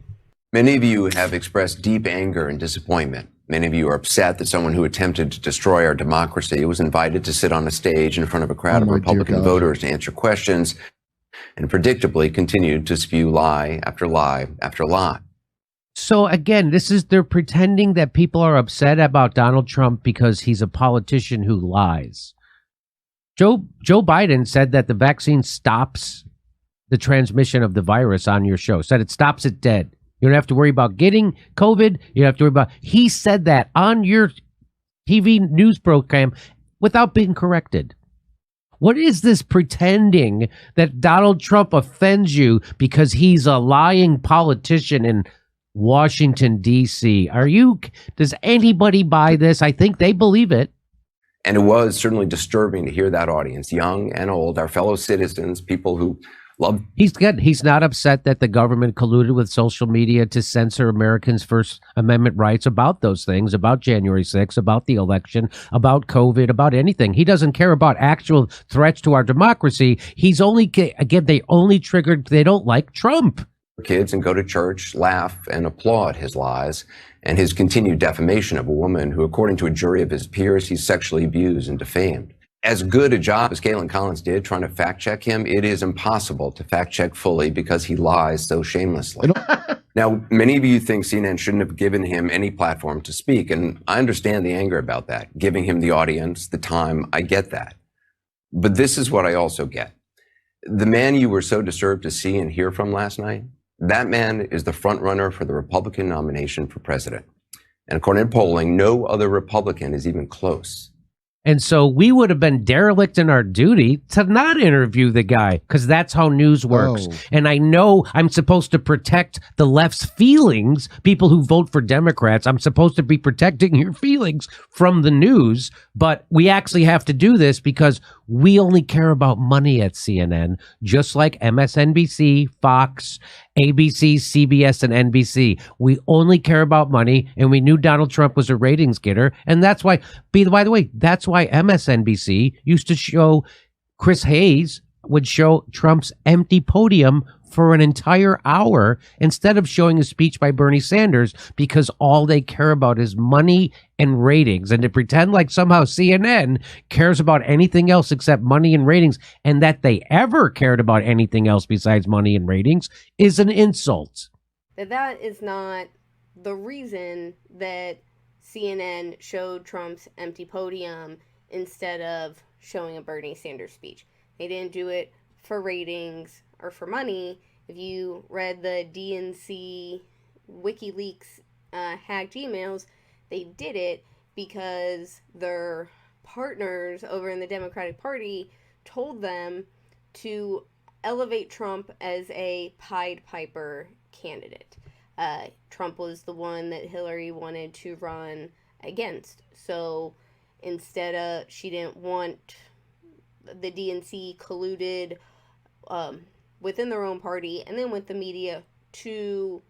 Many of you have expressed deep anger and disappointment. Many of you are upset that someone who attempted to destroy our democracy was invited to sit on a stage in front of a crowd of Republican voters to answer questions, and predictably continued to spew lie after lie after lie. So again, they're pretending that people are upset about Donald Trump because he's a politician who lies. Joe Biden said that the vaccine stops the transmission of the virus on your show, said it stops it dead. You don't have to worry about getting COVID. You don't have to worry about, he said that on your TV news program without being corrected. What is this pretending that Donald Trump offends you because he's a lying politician in Washington, D.C.? Does anybody buy this? I think they believe it. And it was certainly disturbing to hear that audience, young and old, our fellow citizens, people who love. He's not upset that the government colluded with social media to censor Americans' First Amendment rights about those things, about January 6th, about the election, about COVID, about anything. He doesn't care about actual threats to our democracy. He's only, again, they don't like Trump. Kids and go to church, laugh, and applaud his lies and his continued defamation of a woman who, according to a jury of his peers, he sexually abused and defamed. As good a job as Kaitlan Collins did trying to fact check him, it is impossible to fact check fully because he lies so shamelessly. Now, many of you think CNN shouldn't have given him any platform to speak, and I understand the anger about that. Giving him the audience, the time, I get that. But this is what I also get. The man you were so disturbed to see and hear from last night, that man is the front runner for the Republican nomination for president. And according to polling, no other Republican is even close. And so we would have been derelict in our duty to not interview the guy, because that's how news works. Oh. And I know I'm supposed to protect the left's feelings, people who vote for Democrats. I'm supposed to be protecting your feelings from the news. But we actually have to do this because we only care about money at CNN, just like MSNBC, Fox, ABC, CBS, and NBC. We only care about money, and we knew Donald Trump was a ratings getter. And that's why, by the way, that's why MSNBC used to show Chris Hayes would show Trump's empty podium for an entire hour instead of showing a speech by Bernie Sanders, because all they care about is money and ratings. And to pretend like somehow CNN cares about anything else except money and ratings, and that they ever cared about anything else besides money and ratings, is an insult. That is not the reason that CNN showed Trump's empty podium instead of showing a Bernie Sanders speech. They didn't do it for ratings or for money. If you read the DNC WikiLeaks hacked emails, they did it because their partners over in the Democratic Party told them to elevate Trump as a Pied Piper candidate. Trump was the one that Hillary wanted to run against. So instead of, she didn't want the DNC colluded within their own party and then with the media to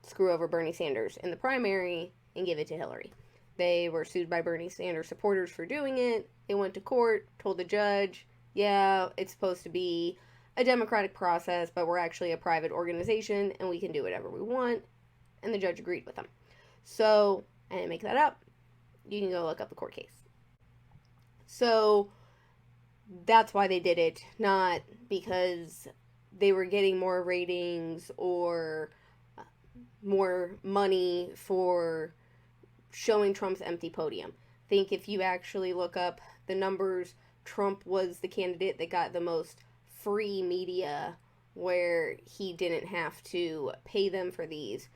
screw over Bernie Sanders in the primary and give it to Hillary. They were sued by Bernie Sanders supporters for doing it. They went to court, told the judge, yeah, it's supposed to be a democratic process, but we're actually a private organization and we can do whatever we want. And the judge agreed with them. So, I didn't make that up. You can go look up the court case. So, that's why they did it, not because they were getting more ratings or more money for showing Trump's empty podium. I think if you actually look up the numbers, Trump was the candidate that got the most free media, where he didn't have to pay them for these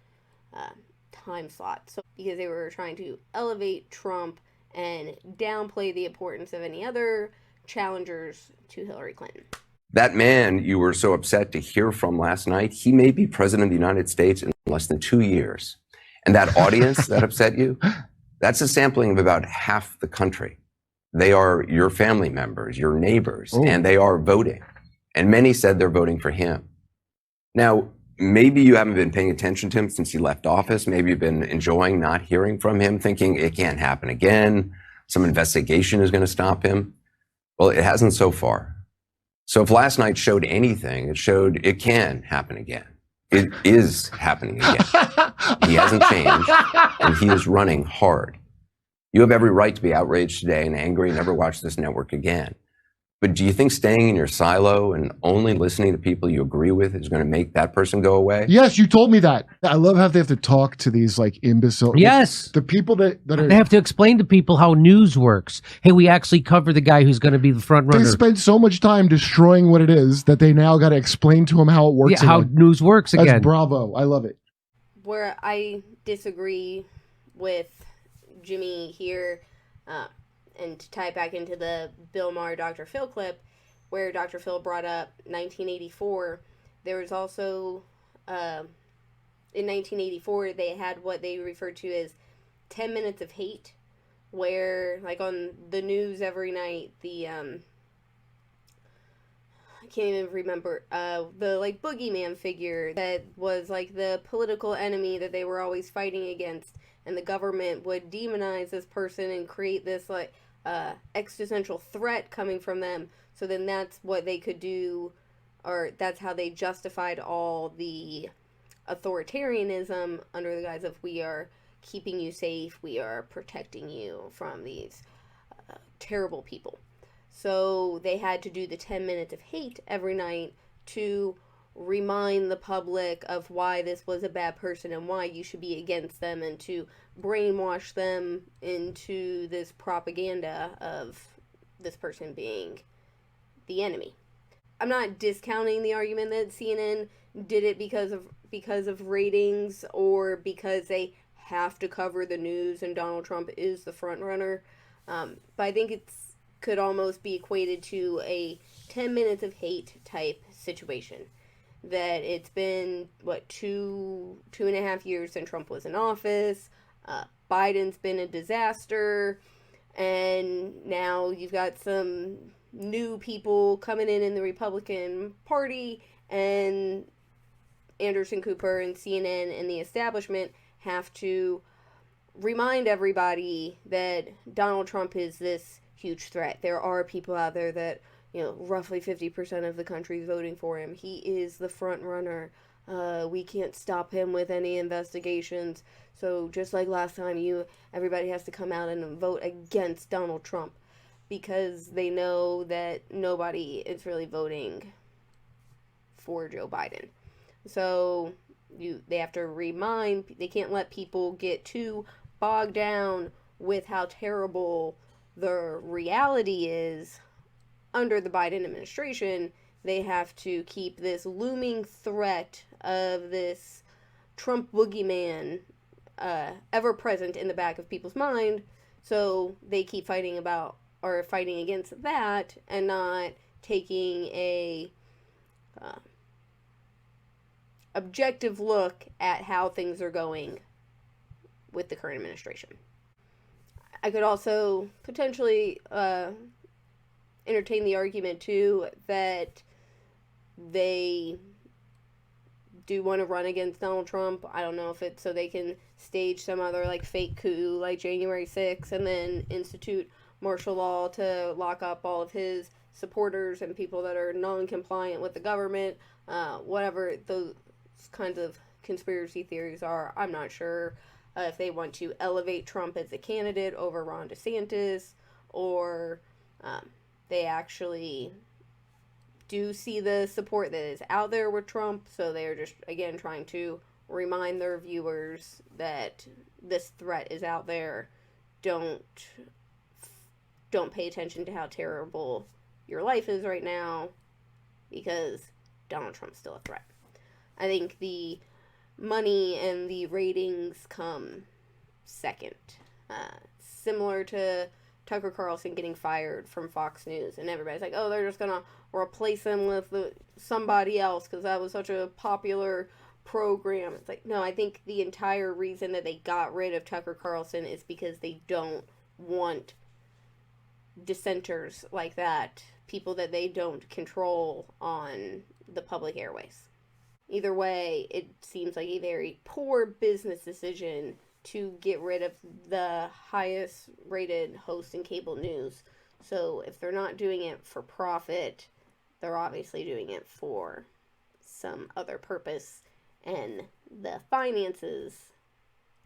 time slots. So, because they were trying to elevate Trump and downplay the importance of any other challengers to Hillary Clinton. That man you were so upset to hear from last night, he may be president of the United States in less than 2 years. And that audience that upset you, that's a sampling of about half the country. They are your family members, your neighbors, and they are voting. And many said they're voting for him. Now, maybe you haven't been paying attention to him since he left office. Maybe you've been enjoying not hearing from him, thinking it can't happen again. Some investigation is going to stop him. Well, it hasn't so far. So if last night showed anything, it showed it can happen again. It is happening again. He hasn't changed, and he is running hard. You have every right to be outraged today and angry and never watch this network again. But do you think staying in your silo and only listening to people you agree with is going to make that person go away? Yes, you told me that. I love how they have to talk to these like imbeciles. Yes. The people that are... They have to explain to people how news works. Hey, we actually cover the guy who's going to be the front runner. They spend so much time destroying what it is that they now got to explain to them how it works. Yeah, how news works again. That's bravo. I love it. Where I disagree with Jimmy here, and to tie it back into the Bill Maher Dr. Phil clip, where Dr. Phil brought up 1984, there was also, in 1984, they had what they referred to as 10 minutes of hate, where, like, on the news every night, the, I can't even remember, the, like, boogeyman figure that was, like, the political enemy that they were always fighting against, and the government would demonize this person and create this, like, existential threat coming from them. So then that's what they could do, or that's how they justified all the authoritarianism under the guise of, we are keeping you safe, we are protecting you from these terrible people. So they had to do the 10 minutes of hate every night to remind the public of why this was a bad person and why you should be against them, and to brainwash them into this propaganda of this person being the enemy. I'm not discounting the argument that CNN did it because of ratings, or because they have to cover the news and Donald Trump is the front runner. But I think it's could almost be equated to a 10 minutes of hate type situation. That it's been, what, two and a half years since Trump was in office. Biden's been a disaster. And now you've got some new people coming in the Republican Party, and Anderson Cooper and CNN and the establishment have to remind everybody that Donald Trump is this huge threat. There are people out there that, roughly 50% of the country is voting for him. He is the front runner. We can't stop him with any investigations. So just like last time, everybody has to come out and vote against Donald Trump, because they know that nobody is really voting for Joe Biden. So they have to they can't let people get too bogged down with how terrible the reality is under the Biden administration. They have to keep this looming threat of this Trump boogeyman ever present in the back of people's mind. So they keep fighting against that and not taking a objective look at how things are going with the current administration. I could also potentially entertain the argument too that they do want to run against Donald Trump. I don't know if it's so they can stage some other fake coup like January 6th and then institute martial law to lock up all of his supporters and people that are non-compliant with the government. Whatever those kinds of conspiracy theories are, I'm not sure if they want to elevate Trump as a candidate over Ron DeSantis, or they actually do see the support that is out there with Trump, so they're just, again, trying to remind their viewers that this threat is out there. Don't pay attention to how terrible your life is right now, because Donald Trump's still a threat. I think the money and the ratings come second. Similar to Tucker Carlson getting fired from Fox News, and everybody's like, oh, they're just gonna replace him with somebody else because that was such a popular program. It's like, no, I think the entire reason that they got rid of Tucker Carlson is because they don't want dissenters like that, people that they don't control on the public airways. Either way, it seems like a very poor business decision to get rid of the highest rated host in cable news. So if they're not doing it for profit, they're obviously doing it for some other purpose, and the finances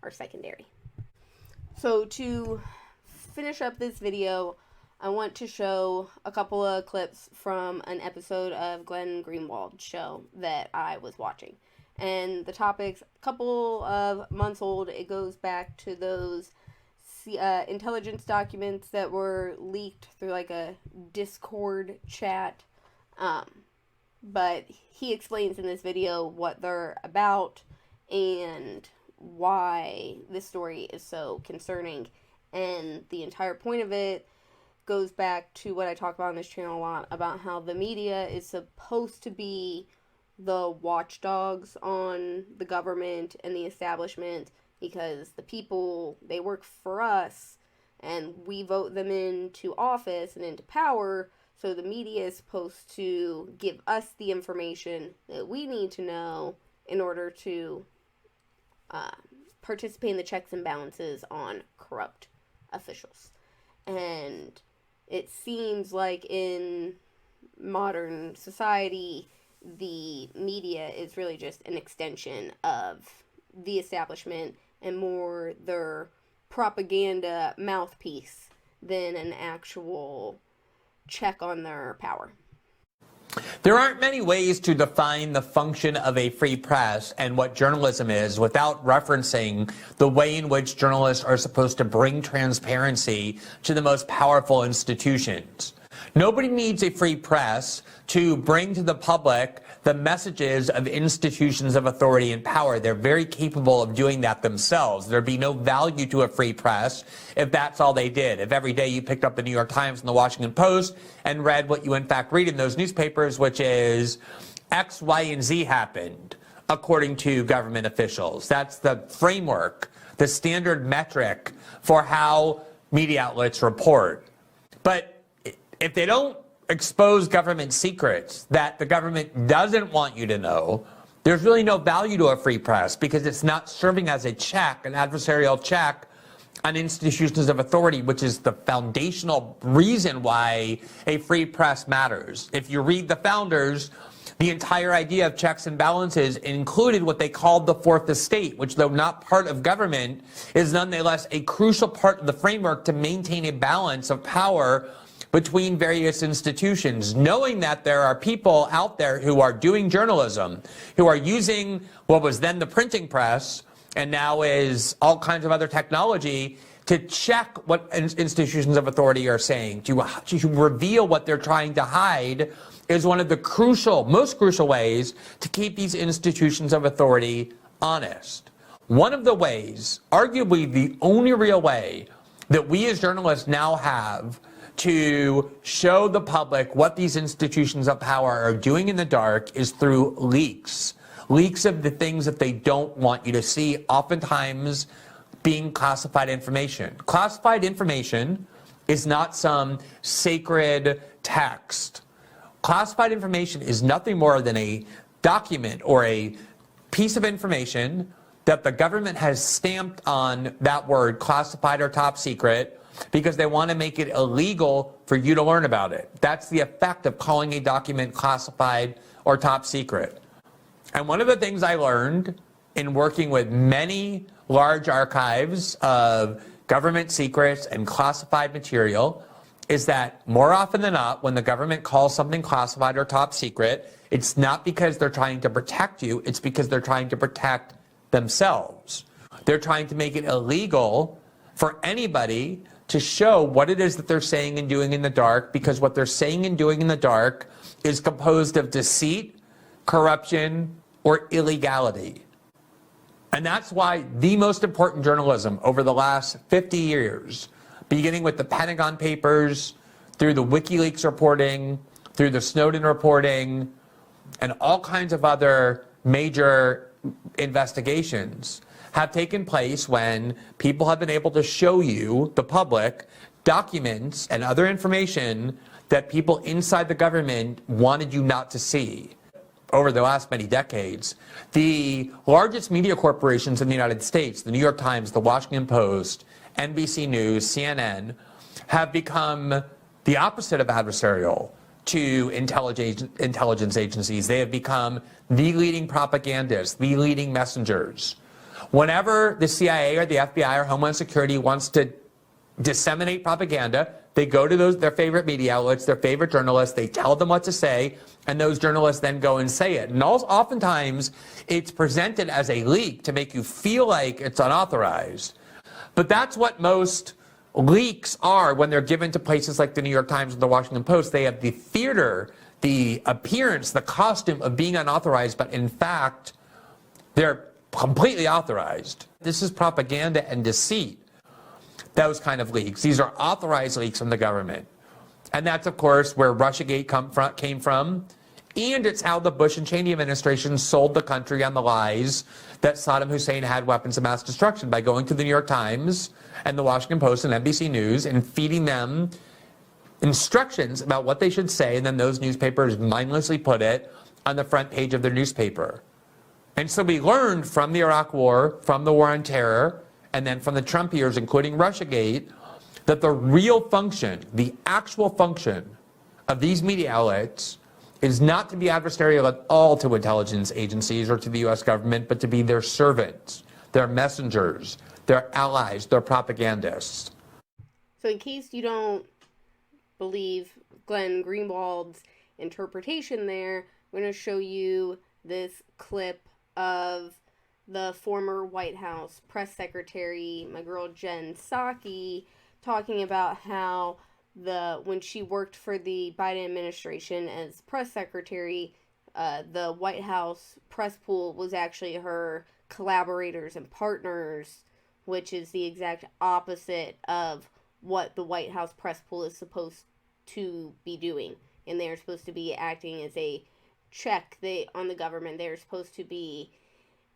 are secondary. So to finish up this video, I want to show a couple of clips from an episode of Glenn Greenwald's show that I was watching. And the topic's a couple of months old. It goes back to those intelligence documents that were leaked through a Discord chat. But he explains in this video what they're about and why this story is so concerning. And the entire point of it goes back to what I talk about on this channel a lot, about how the media is supposed to be the watchdogs on the government and the establishment, because the people, they work for us and we vote them into office and into power. So the media is supposed to give us the information that we need to know in order to participate in the checks and balances on corrupt officials. And it seems like in modern society, the media is really just an extension of the establishment and more their propaganda mouthpiece than an actual check on their power. There aren't many ways to define the function of a free press and what journalism is without referencing the way in which journalists are supposed to bring transparency to the most powerful institutions. Nobody needs a free press to bring to the public the messages of institutions of authority and power. They're very capable of doing that themselves. There'd be no value to a free press if that's all they did. If every day you picked up the New York Times and the Washington Post and read what you in fact read in those newspapers, which is X, Y, and Z happened, according to government officials. That's the framework, the standard metric for how media outlets report. But if they don't expose government secrets that the government doesn't want you to know, there's really no value to a free press because it's not serving as a check, an adversarial check on institutions of authority, which is the foundational reason why a free press matters. If you read the founders, the entire idea of checks and balances included what they called the fourth estate, which, though not part of government, is nonetheless a crucial part of the framework to maintain a balance of power between various institutions, knowing that there are people out there who are doing journalism, who are using what was then the printing press and now is all kinds of other technology to check what institutions of authority are saying, to reveal what they're trying to hide, is one of the most crucial ways to keep these institutions of authority honest. One of the ways, arguably the only real way, that we as journalists now have to show the public what these institutions of power are doing in the dark is through leaks. Leaks of the things that they don't want you to see, oftentimes being classified information. Classified information is not some sacred text. Classified information is nothing more than a document or a piece of information that the government has stamped on that word, classified or top secret, because they want to make it illegal for you to learn about it. That's the effect of calling a document classified or top secret. And one of the things I learned in working with many large archives of government secrets and classified material is that more often than not, when the government calls something classified or top secret, it's not because they're trying to protect you, it's because they're trying to protect themselves. They're trying to make it illegal for anybody to show what it is that they're saying and doing in the dark, because what they're saying and doing in the dark is composed of deceit, corruption, or illegality. And that's why the most important journalism over the last 50 years, beginning with the Pentagon Papers, through the WikiLeaks reporting, through the Snowden reporting, and all kinds of other major investigations, have taken place when people have been able to show you, the public, documents and other information that people inside the government wanted you not to see. Over the last many decades, the largest media corporations in the United States, the New York Times, the Washington Post, NBC News, CNN, have become the opposite of adversarial to intelligence agencies. They have become the leading propagandists, the leading messengers. Whenever the CIA or the FBI or Homeland Security wants to disseminate propaganda, they go to their favorite media outlets, their favorite journalists, they tell them what to say, and those journalists then go and say it. And oftentimes, it's presented as a leak to make you feel like it's unauthorized. But that's what most leaks are when they're given to places like the New York Times and the Washington Post. They have the theater, the appearance, the costume of being unauthorized, but in fact, they're completely authorized. This is propaganda and deceit. Those kind of leaks. These are authorized leaks from the government. And that's, of course, where Russiagate came from. And it's how the Bush and Cheney administration sold the country on the lies that Saddam Hussein had weapons of mass destruction, by going to the New York Times and the Washington Post and NBC News and feeding them instructions about what they should say, and then those newspapers mindlessly put it on the front page of their newspaper. And so we learned from the Iraq War, from the War on Terror, and then from the Trump years, including Russiagate, that the real function, the actual function of these media outlets is not to be adversarial at all to intelligence agencies or to the U.S. government, but to be their servants, their messengers, their allies, their propagandists. So in case you don't believe Glenn Greenwald's interpretation there, we're going to show you this clip of the former White House press secretary, my girl Jen Psaki, talking about how when she worked for the Biden administration as press secretary, the White House press pool was actually her collaborators and partners, which is the exact opposite of what the White House press pool is supposed to be doing. And they're supposed to be acting as a check on the government. They're supposed to be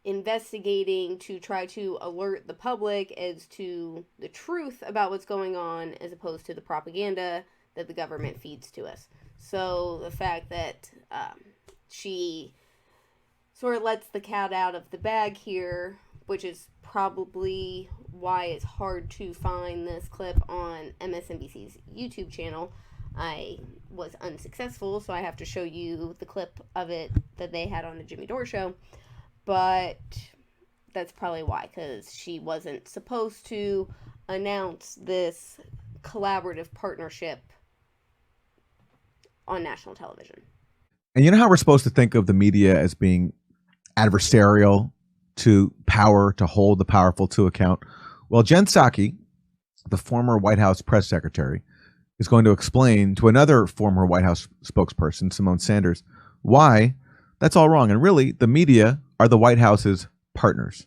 investigating to try to alert the public as to the truth about what's going on, as opposed to the propaganda that the government feeds to us. So the fact that she sort of lets the cat out of the bag here, which is probably why it's hard to find this clip on MSNBC's YouTube channel. I was unsuccessful, so I have to show you the clip of it that they had on the Jimmy Dore show. But that's probably why, because she wasn't supposed to announce this collaborative partnership on national television. And you know how we're supposed to think of the media as being adversarial to power, to hold the powerful to account? Well, Jen Psaki, the former White House press secretary, is going to explain to another former White House spokesperson, Simone Sanders, why that's all wrong. And really, the media are the White House's partners.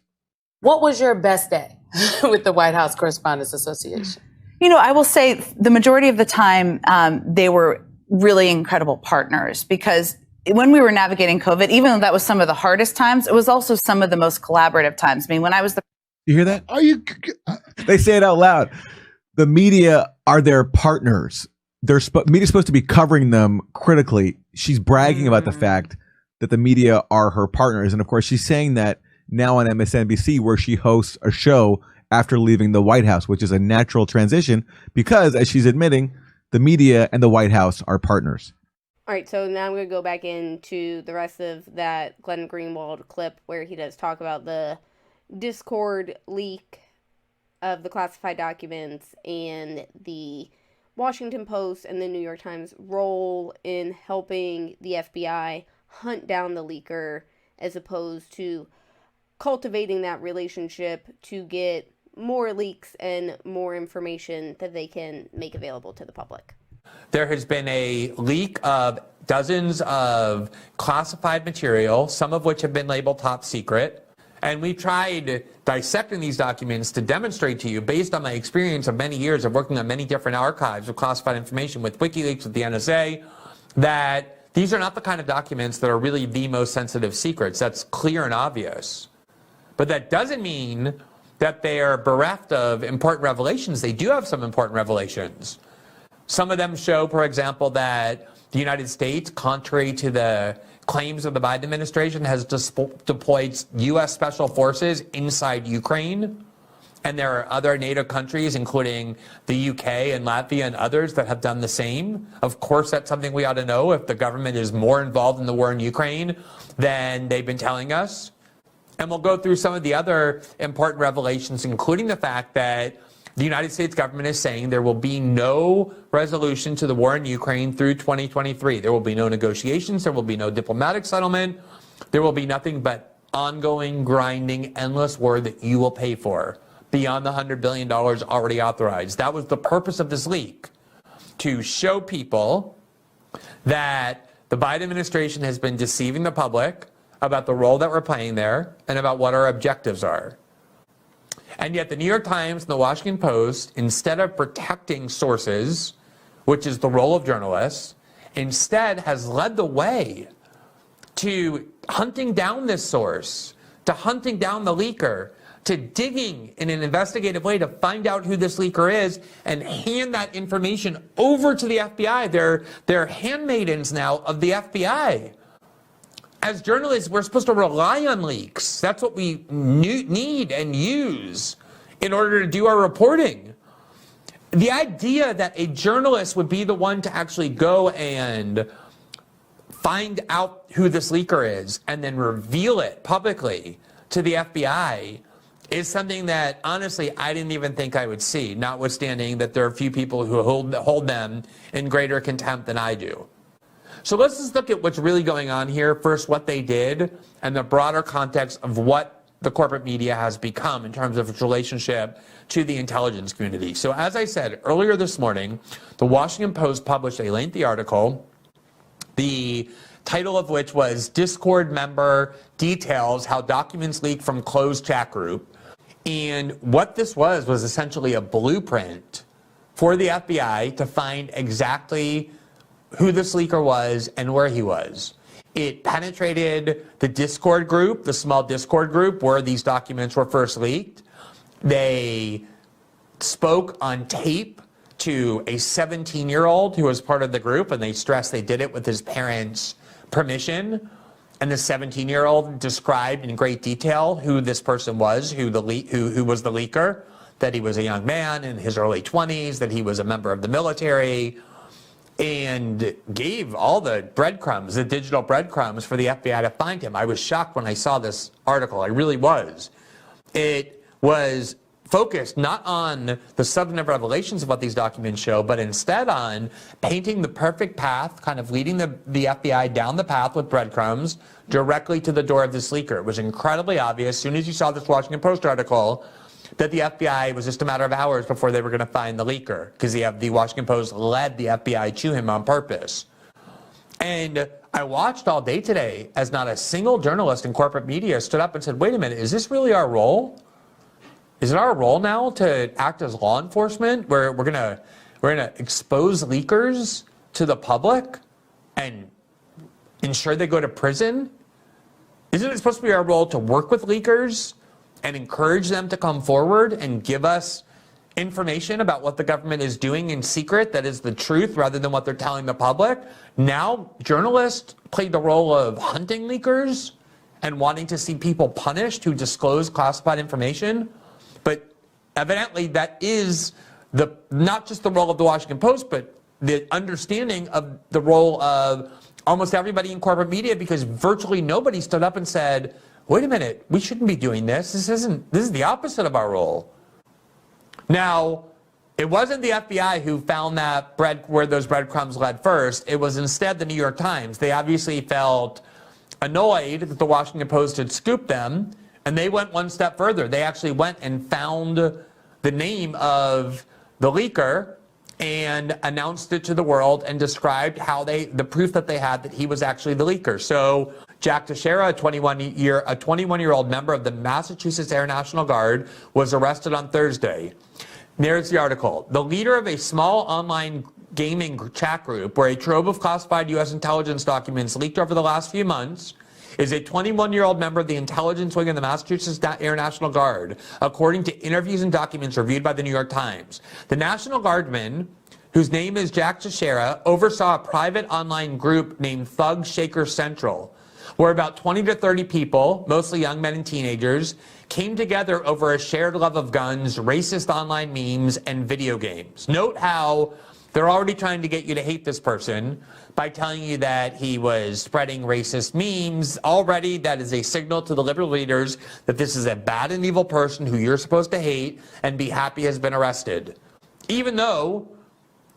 What was your best day with the White House Correspondents Association? You know, I will say the majority of the time, they were really incredible partners, because when we were navigating COVID, even though that was some of the hardest times, it was also some of the most collaborative times. I mean, when I was You hear that? They say it out loud. The media are their partners. Media's supposed to be covering them critically. She's bragging about the fact that the media are her partners. And of course, she's saying that now on MSNBC, where she hosts a show after leaving the White House, which is a natural transition because, as she's admitting, the media and the White House are partners. All right, so now I'm going to go back into the rest of that Glenn Greenwald clip where he does talk about the Discord leak of the classified documents and the Washington Post and the New York Times role in helping the FBI hunt down the leaker, as opposed to cultivating that relationship to get more leaks and more information that they can make available to the public. There has been a leak of dozens of classified material, some of which have been labeled top secret. And we've tried dissecting these documents to demonstrate to you, based on my experience of many years of working on many different archives of classified information with WikiLeaks, with the NSA, that these are not the kind of documents that are really the most sensitive secrets. That's clear and obvious. But that doesn't mean that they are bereft of important revelations. They do have some important revelations. Some of them show, for example, that the United States, contrary to the claims of the Biden administration, has deployed U.S. special forces inside Ukraine. And there are other NATO countries, including the UK and Latvia and others, that have done the same. Of course, that's something we ought to know if the government is more involved in the war in Ukraine than they've been telling us. And we'll go through some of the other important revelations, including the fact that the United States government is saying there will be no resolution to the war in Ukraine through 2023. There will be no negotiations. There will be no diplomatic settlement. There will be nothing but ongoing, grinding, endless war that you will pay for beyond the $100 billion already authorized. That was the purpose of this leak, to show people that the Biden administration has been deceiving the public about the role that we're playing there and about what our objectives are. And yet the New York Times and the Washington Post, instead of protecting sources, which is the role of journalists, instead has led the way to hunting down this source, to hunting down the leaker, to digging in an investigative way to find out who this leaker is and hand that information over to the FBI. They're handmaidens now of the FBI. As journalists, we're supposed to rely on leaks. That's what we need and use in order to do our reporting. The idea that a journalist would be the one to actually go and find out who this leaker is and then reveal it publicly to the FBI is something that, honestly, I didn't even think I would see, notwithstanding that there are a few people who hold them in greater contempt than I do. So let's just look at what's really going on here. First, what they did, and the broader context of what the corporate media has become in terms of its relationship to the intelligence community. So as I said earlier this morning, the Washington Post published a lengthy article, the title of which was "Discord Member Details How Documents Leak from Closed Chat Group." And what this was essentially a blueprint for the FBI to find exactly who this leaker was and where he was. It penetrated the Discord group, the small Discord group where these documents were first leaked. They spoke on tape to a 17-year-old who was part of the group, and they stressed they did it with his parents' permission. And the 17-year-old described in great detail who this person was, who was the leaker, that he was a young man in his early 20s, that he was a member of the military, and gave all the breadcrumbs, the digital breadcrumbs for the FBI to find him. I was shocked when I saw this article. I really was. It was focused not on the substantive revelations of what these documents show, but instead on painting the perfect path, kind of leading the FBI down the path with breadcrumbs directly to the door of this leaker. It was incredibly obvious, as soon as you saw this Washington Post article, that the FBI was just a matter of hours before they were going to find the leaker, because the Washington Post led the FBI to him on purpose. And I watched all day today as not a single journalist in corporate media stood up and said, wait a minute, is this really our role? Is it our role now to act as law enforcement, where we're gonna expose leakers to the public and ensure they go to prison? Isn't it supposed to be our role to work with leakers and encourage them to come forward and give us information about what the government is doing in secret that is the truth rather than what they're telling the public? Now journalists play the role of hunting leakers and wanting to see people punished who disclose classified information. But evidently that is not just the role of the Washington Post, but the understanding of the role of almost everybody in corporate media, because virtually nobody stood up and said, wait a minute, we shouldn't be doing this. This is the opposite of our role. Now, it wasn't the FBI who found that where those breadcrumbs led first. It was instead the New York Times. They obviously felt annoyed that the Washington Post had scooped them, and they went one step further. They actually went and found the name of the leaker and announced it to the world and described how the proof that they had that he was actually the leaker. So Jack Teixeira, a 21-year-old member of the Massachusetts Air National Guard, was arrested on Thursday. There's the article. The leader of a small online gaming chat group where a trove of classified U.S. intelligence documents leaked over the last few months is a 21-year-old member of the intelligence wing of the Massachusetts Air National Guard, according to interviews and documents reviewed by the New York Times. The National Guardman, whose name is Jack Teixeira, oversaw a private online group named Thug Shaker Central, where about 20 to 30 people, mostly young men and teenagers, came together over a shared love of guns, racist online memes, and video games. Note how they're already trying to get you to hate this person by telling you that he was spreading racist memes. Already, that is a signal to the liberal leaders that this is a bad and evil person who you're supposed to hate and be happy has been arrested. Even though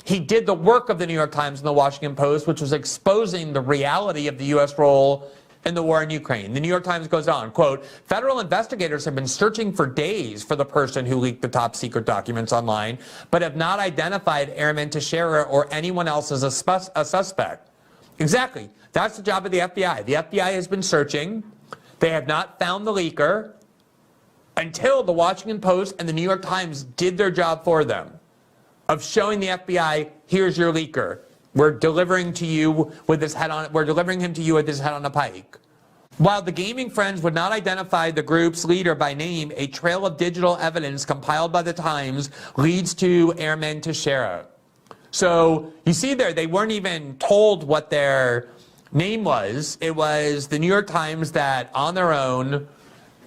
he did the work of the New York Times and the Washington Post, which was exposing the reality of the U.S. role in the war in Ukraine. The New York Times goes on, quote, federal investigators have been searching for days for the person who leaked the top secret documents online, but have not identified Airman Teixeira or anyone else as a suspect. Exactly. That's the job of the FBI. The FBI has been searching. They have not found the leaker until the Washington Post and the New York Times did their job for them of showing the FBI, here's your leaker. We're delivering to you with his head on. We're delivering him to you with his head on a pike. While the gaming friends would not identify the group's leader by name, a trail of digital evidence compiled by the Times leads to Airman Teixeira. So you see there, they weren't even told what their name was. It was the New York Times that, on their own,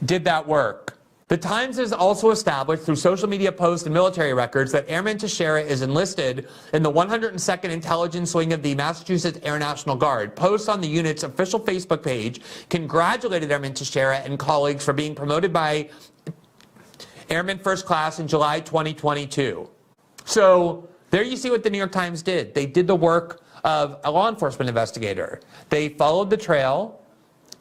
did that work. The Times has also established through social media posts and military records that Airman Teixeira is enlisted in the 102nd Intelligence Wing of the Massachusetts Air National Guard. Posts on the unit's official Facebook page congratulated Airman Teixeira and colleagues for being promoted by Airman First Class in July 2022. So there you see what the New York Times did. They did the work of a law enforcement investigator. They followed the trail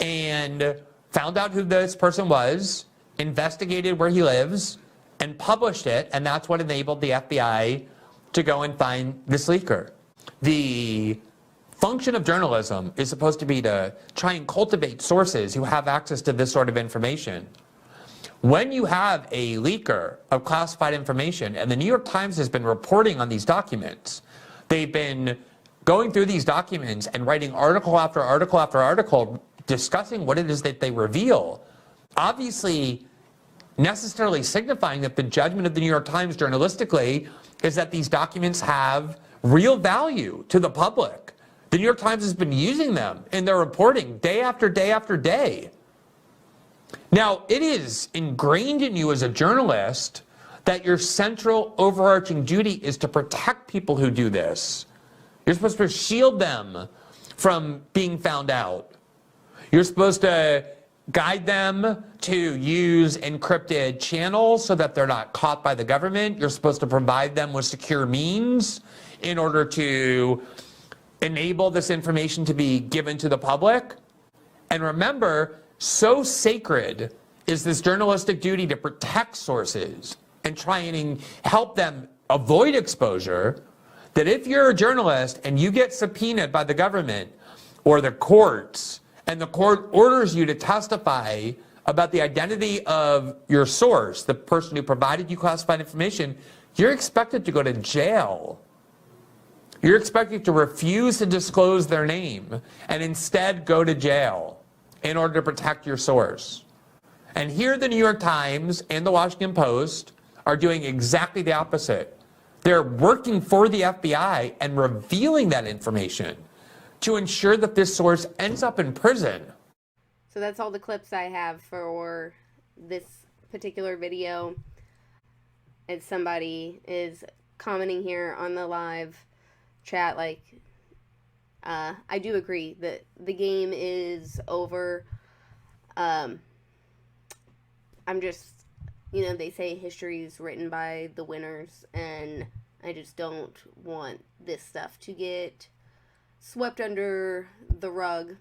and found out who this person was, investigated where he lives, and published it, and that's what enabled the FBI to go and find this leaker. The function of journalism is supposed to be to try and cultivate sources who have access to this sort of information. When you have a leaker of classified information, and the New York Times has been reporting on these documents, they've been going through these documents and writing article after article after article discussing what it is that they reveal, obviously necessarily signifying that the judgment of the New York Times journalistically is that these documents have real value to the public. The New York Times has been using them in their reporting day after day after day. Now, it is ingrained in you as a journalist that your central overarching duty is to protect people who do this. You're supposed to shield them from being found out. You're supposed to guide them to use encrypted channels so that they're not caught by the government. You're supposed to provide them with secure means in order to enable this information to be given to the public. And remember, so sacred is this journalistic duty to protect sources and try and help them avoid exposure, that if you're a journalist and you get subpoenaed by the government or the courts, and the court orders you to testify about the identity of your source, the person who provided you classified information, you're expected to go to jail. You're expected to refuse to disclose their name and instead go to jail in order to protect your source. And here the New York Times and the Washington Post are doing exactly the opposite. They're working for the FBI and revealing that information to ensure that this source ends up in prison. So that's all the clips I have for this particular video. As somebody is commenting here on the live chat, like, I do agree that the game is over. I'm just, they say history is written by the winners, and I just don't want this stuff to get swept under the rug.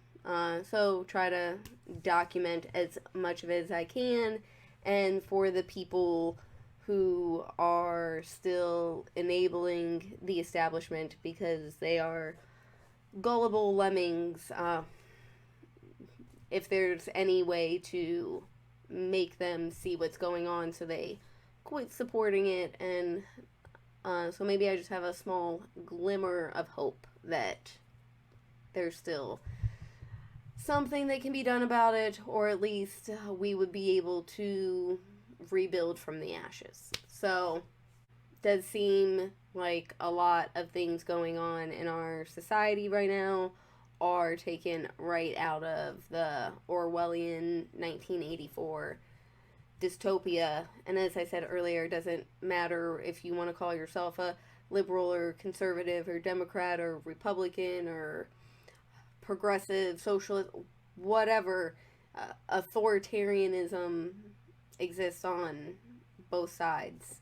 So try to document as much of it as I can. And for the people who are still enabling the establishment because they are gullible lemmings, if there's any way to make them see what's going on so they quit supporting it, and so maybe I just have a small glimmer of hope that there's still something that can be done about it, or at least we would be able to rebuild from the ashes. So it does seem like a lot of things going on in our society right now are taken right out of the Orwellian 1984 dystopia. And as I said earlier, it doesn't matter if you want to call yourself a liberal or conservative or Democrat or Republican or progressive, socialist, whatever. Authoritarianism exists on both sides.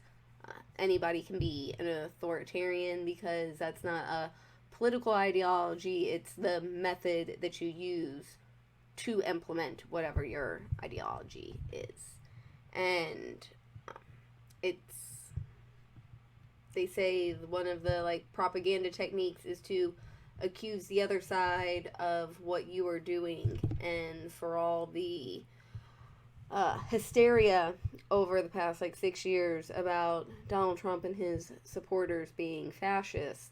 Anybody can be an authoritarian because that's not a political ideology, it's the method that you use to implement whatever your ideology is. And they say one of the propaganda techniques is to accuse the other side of what you are doing. And for all the hysteria over the past 6 years about Donald Trump and his supporters being fascists,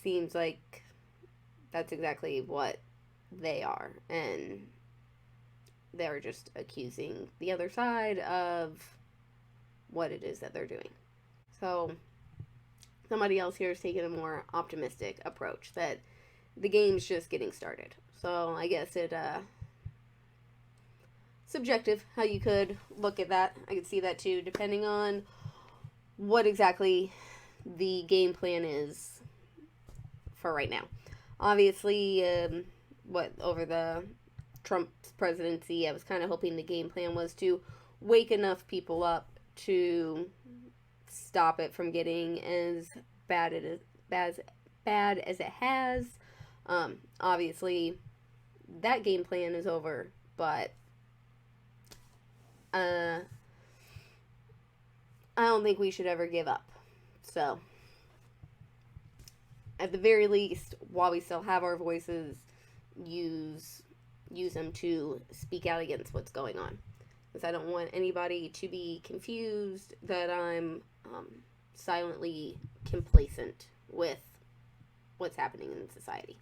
seems like that's exactly what they are, and they're just accusing the other side of what it is that they're doing. So somebody else here is taking a more optimistic approach that the game's just getting started. So I guess it subjective how you could look at that. I could see that too, depending on what exactly the game plan is for right now. Obviously, over the Trump's presidency, I was kind of hoping the game plan was to wake enough people up to stop it from getting as bad as it has. Obviously, that game plan is over, but I don't think we should ever give up. So at the very least, while we still have our voices, use them to speak out against what's going on. Because I don't want anybody to be confused that I'm silently complacent with what's happening in society.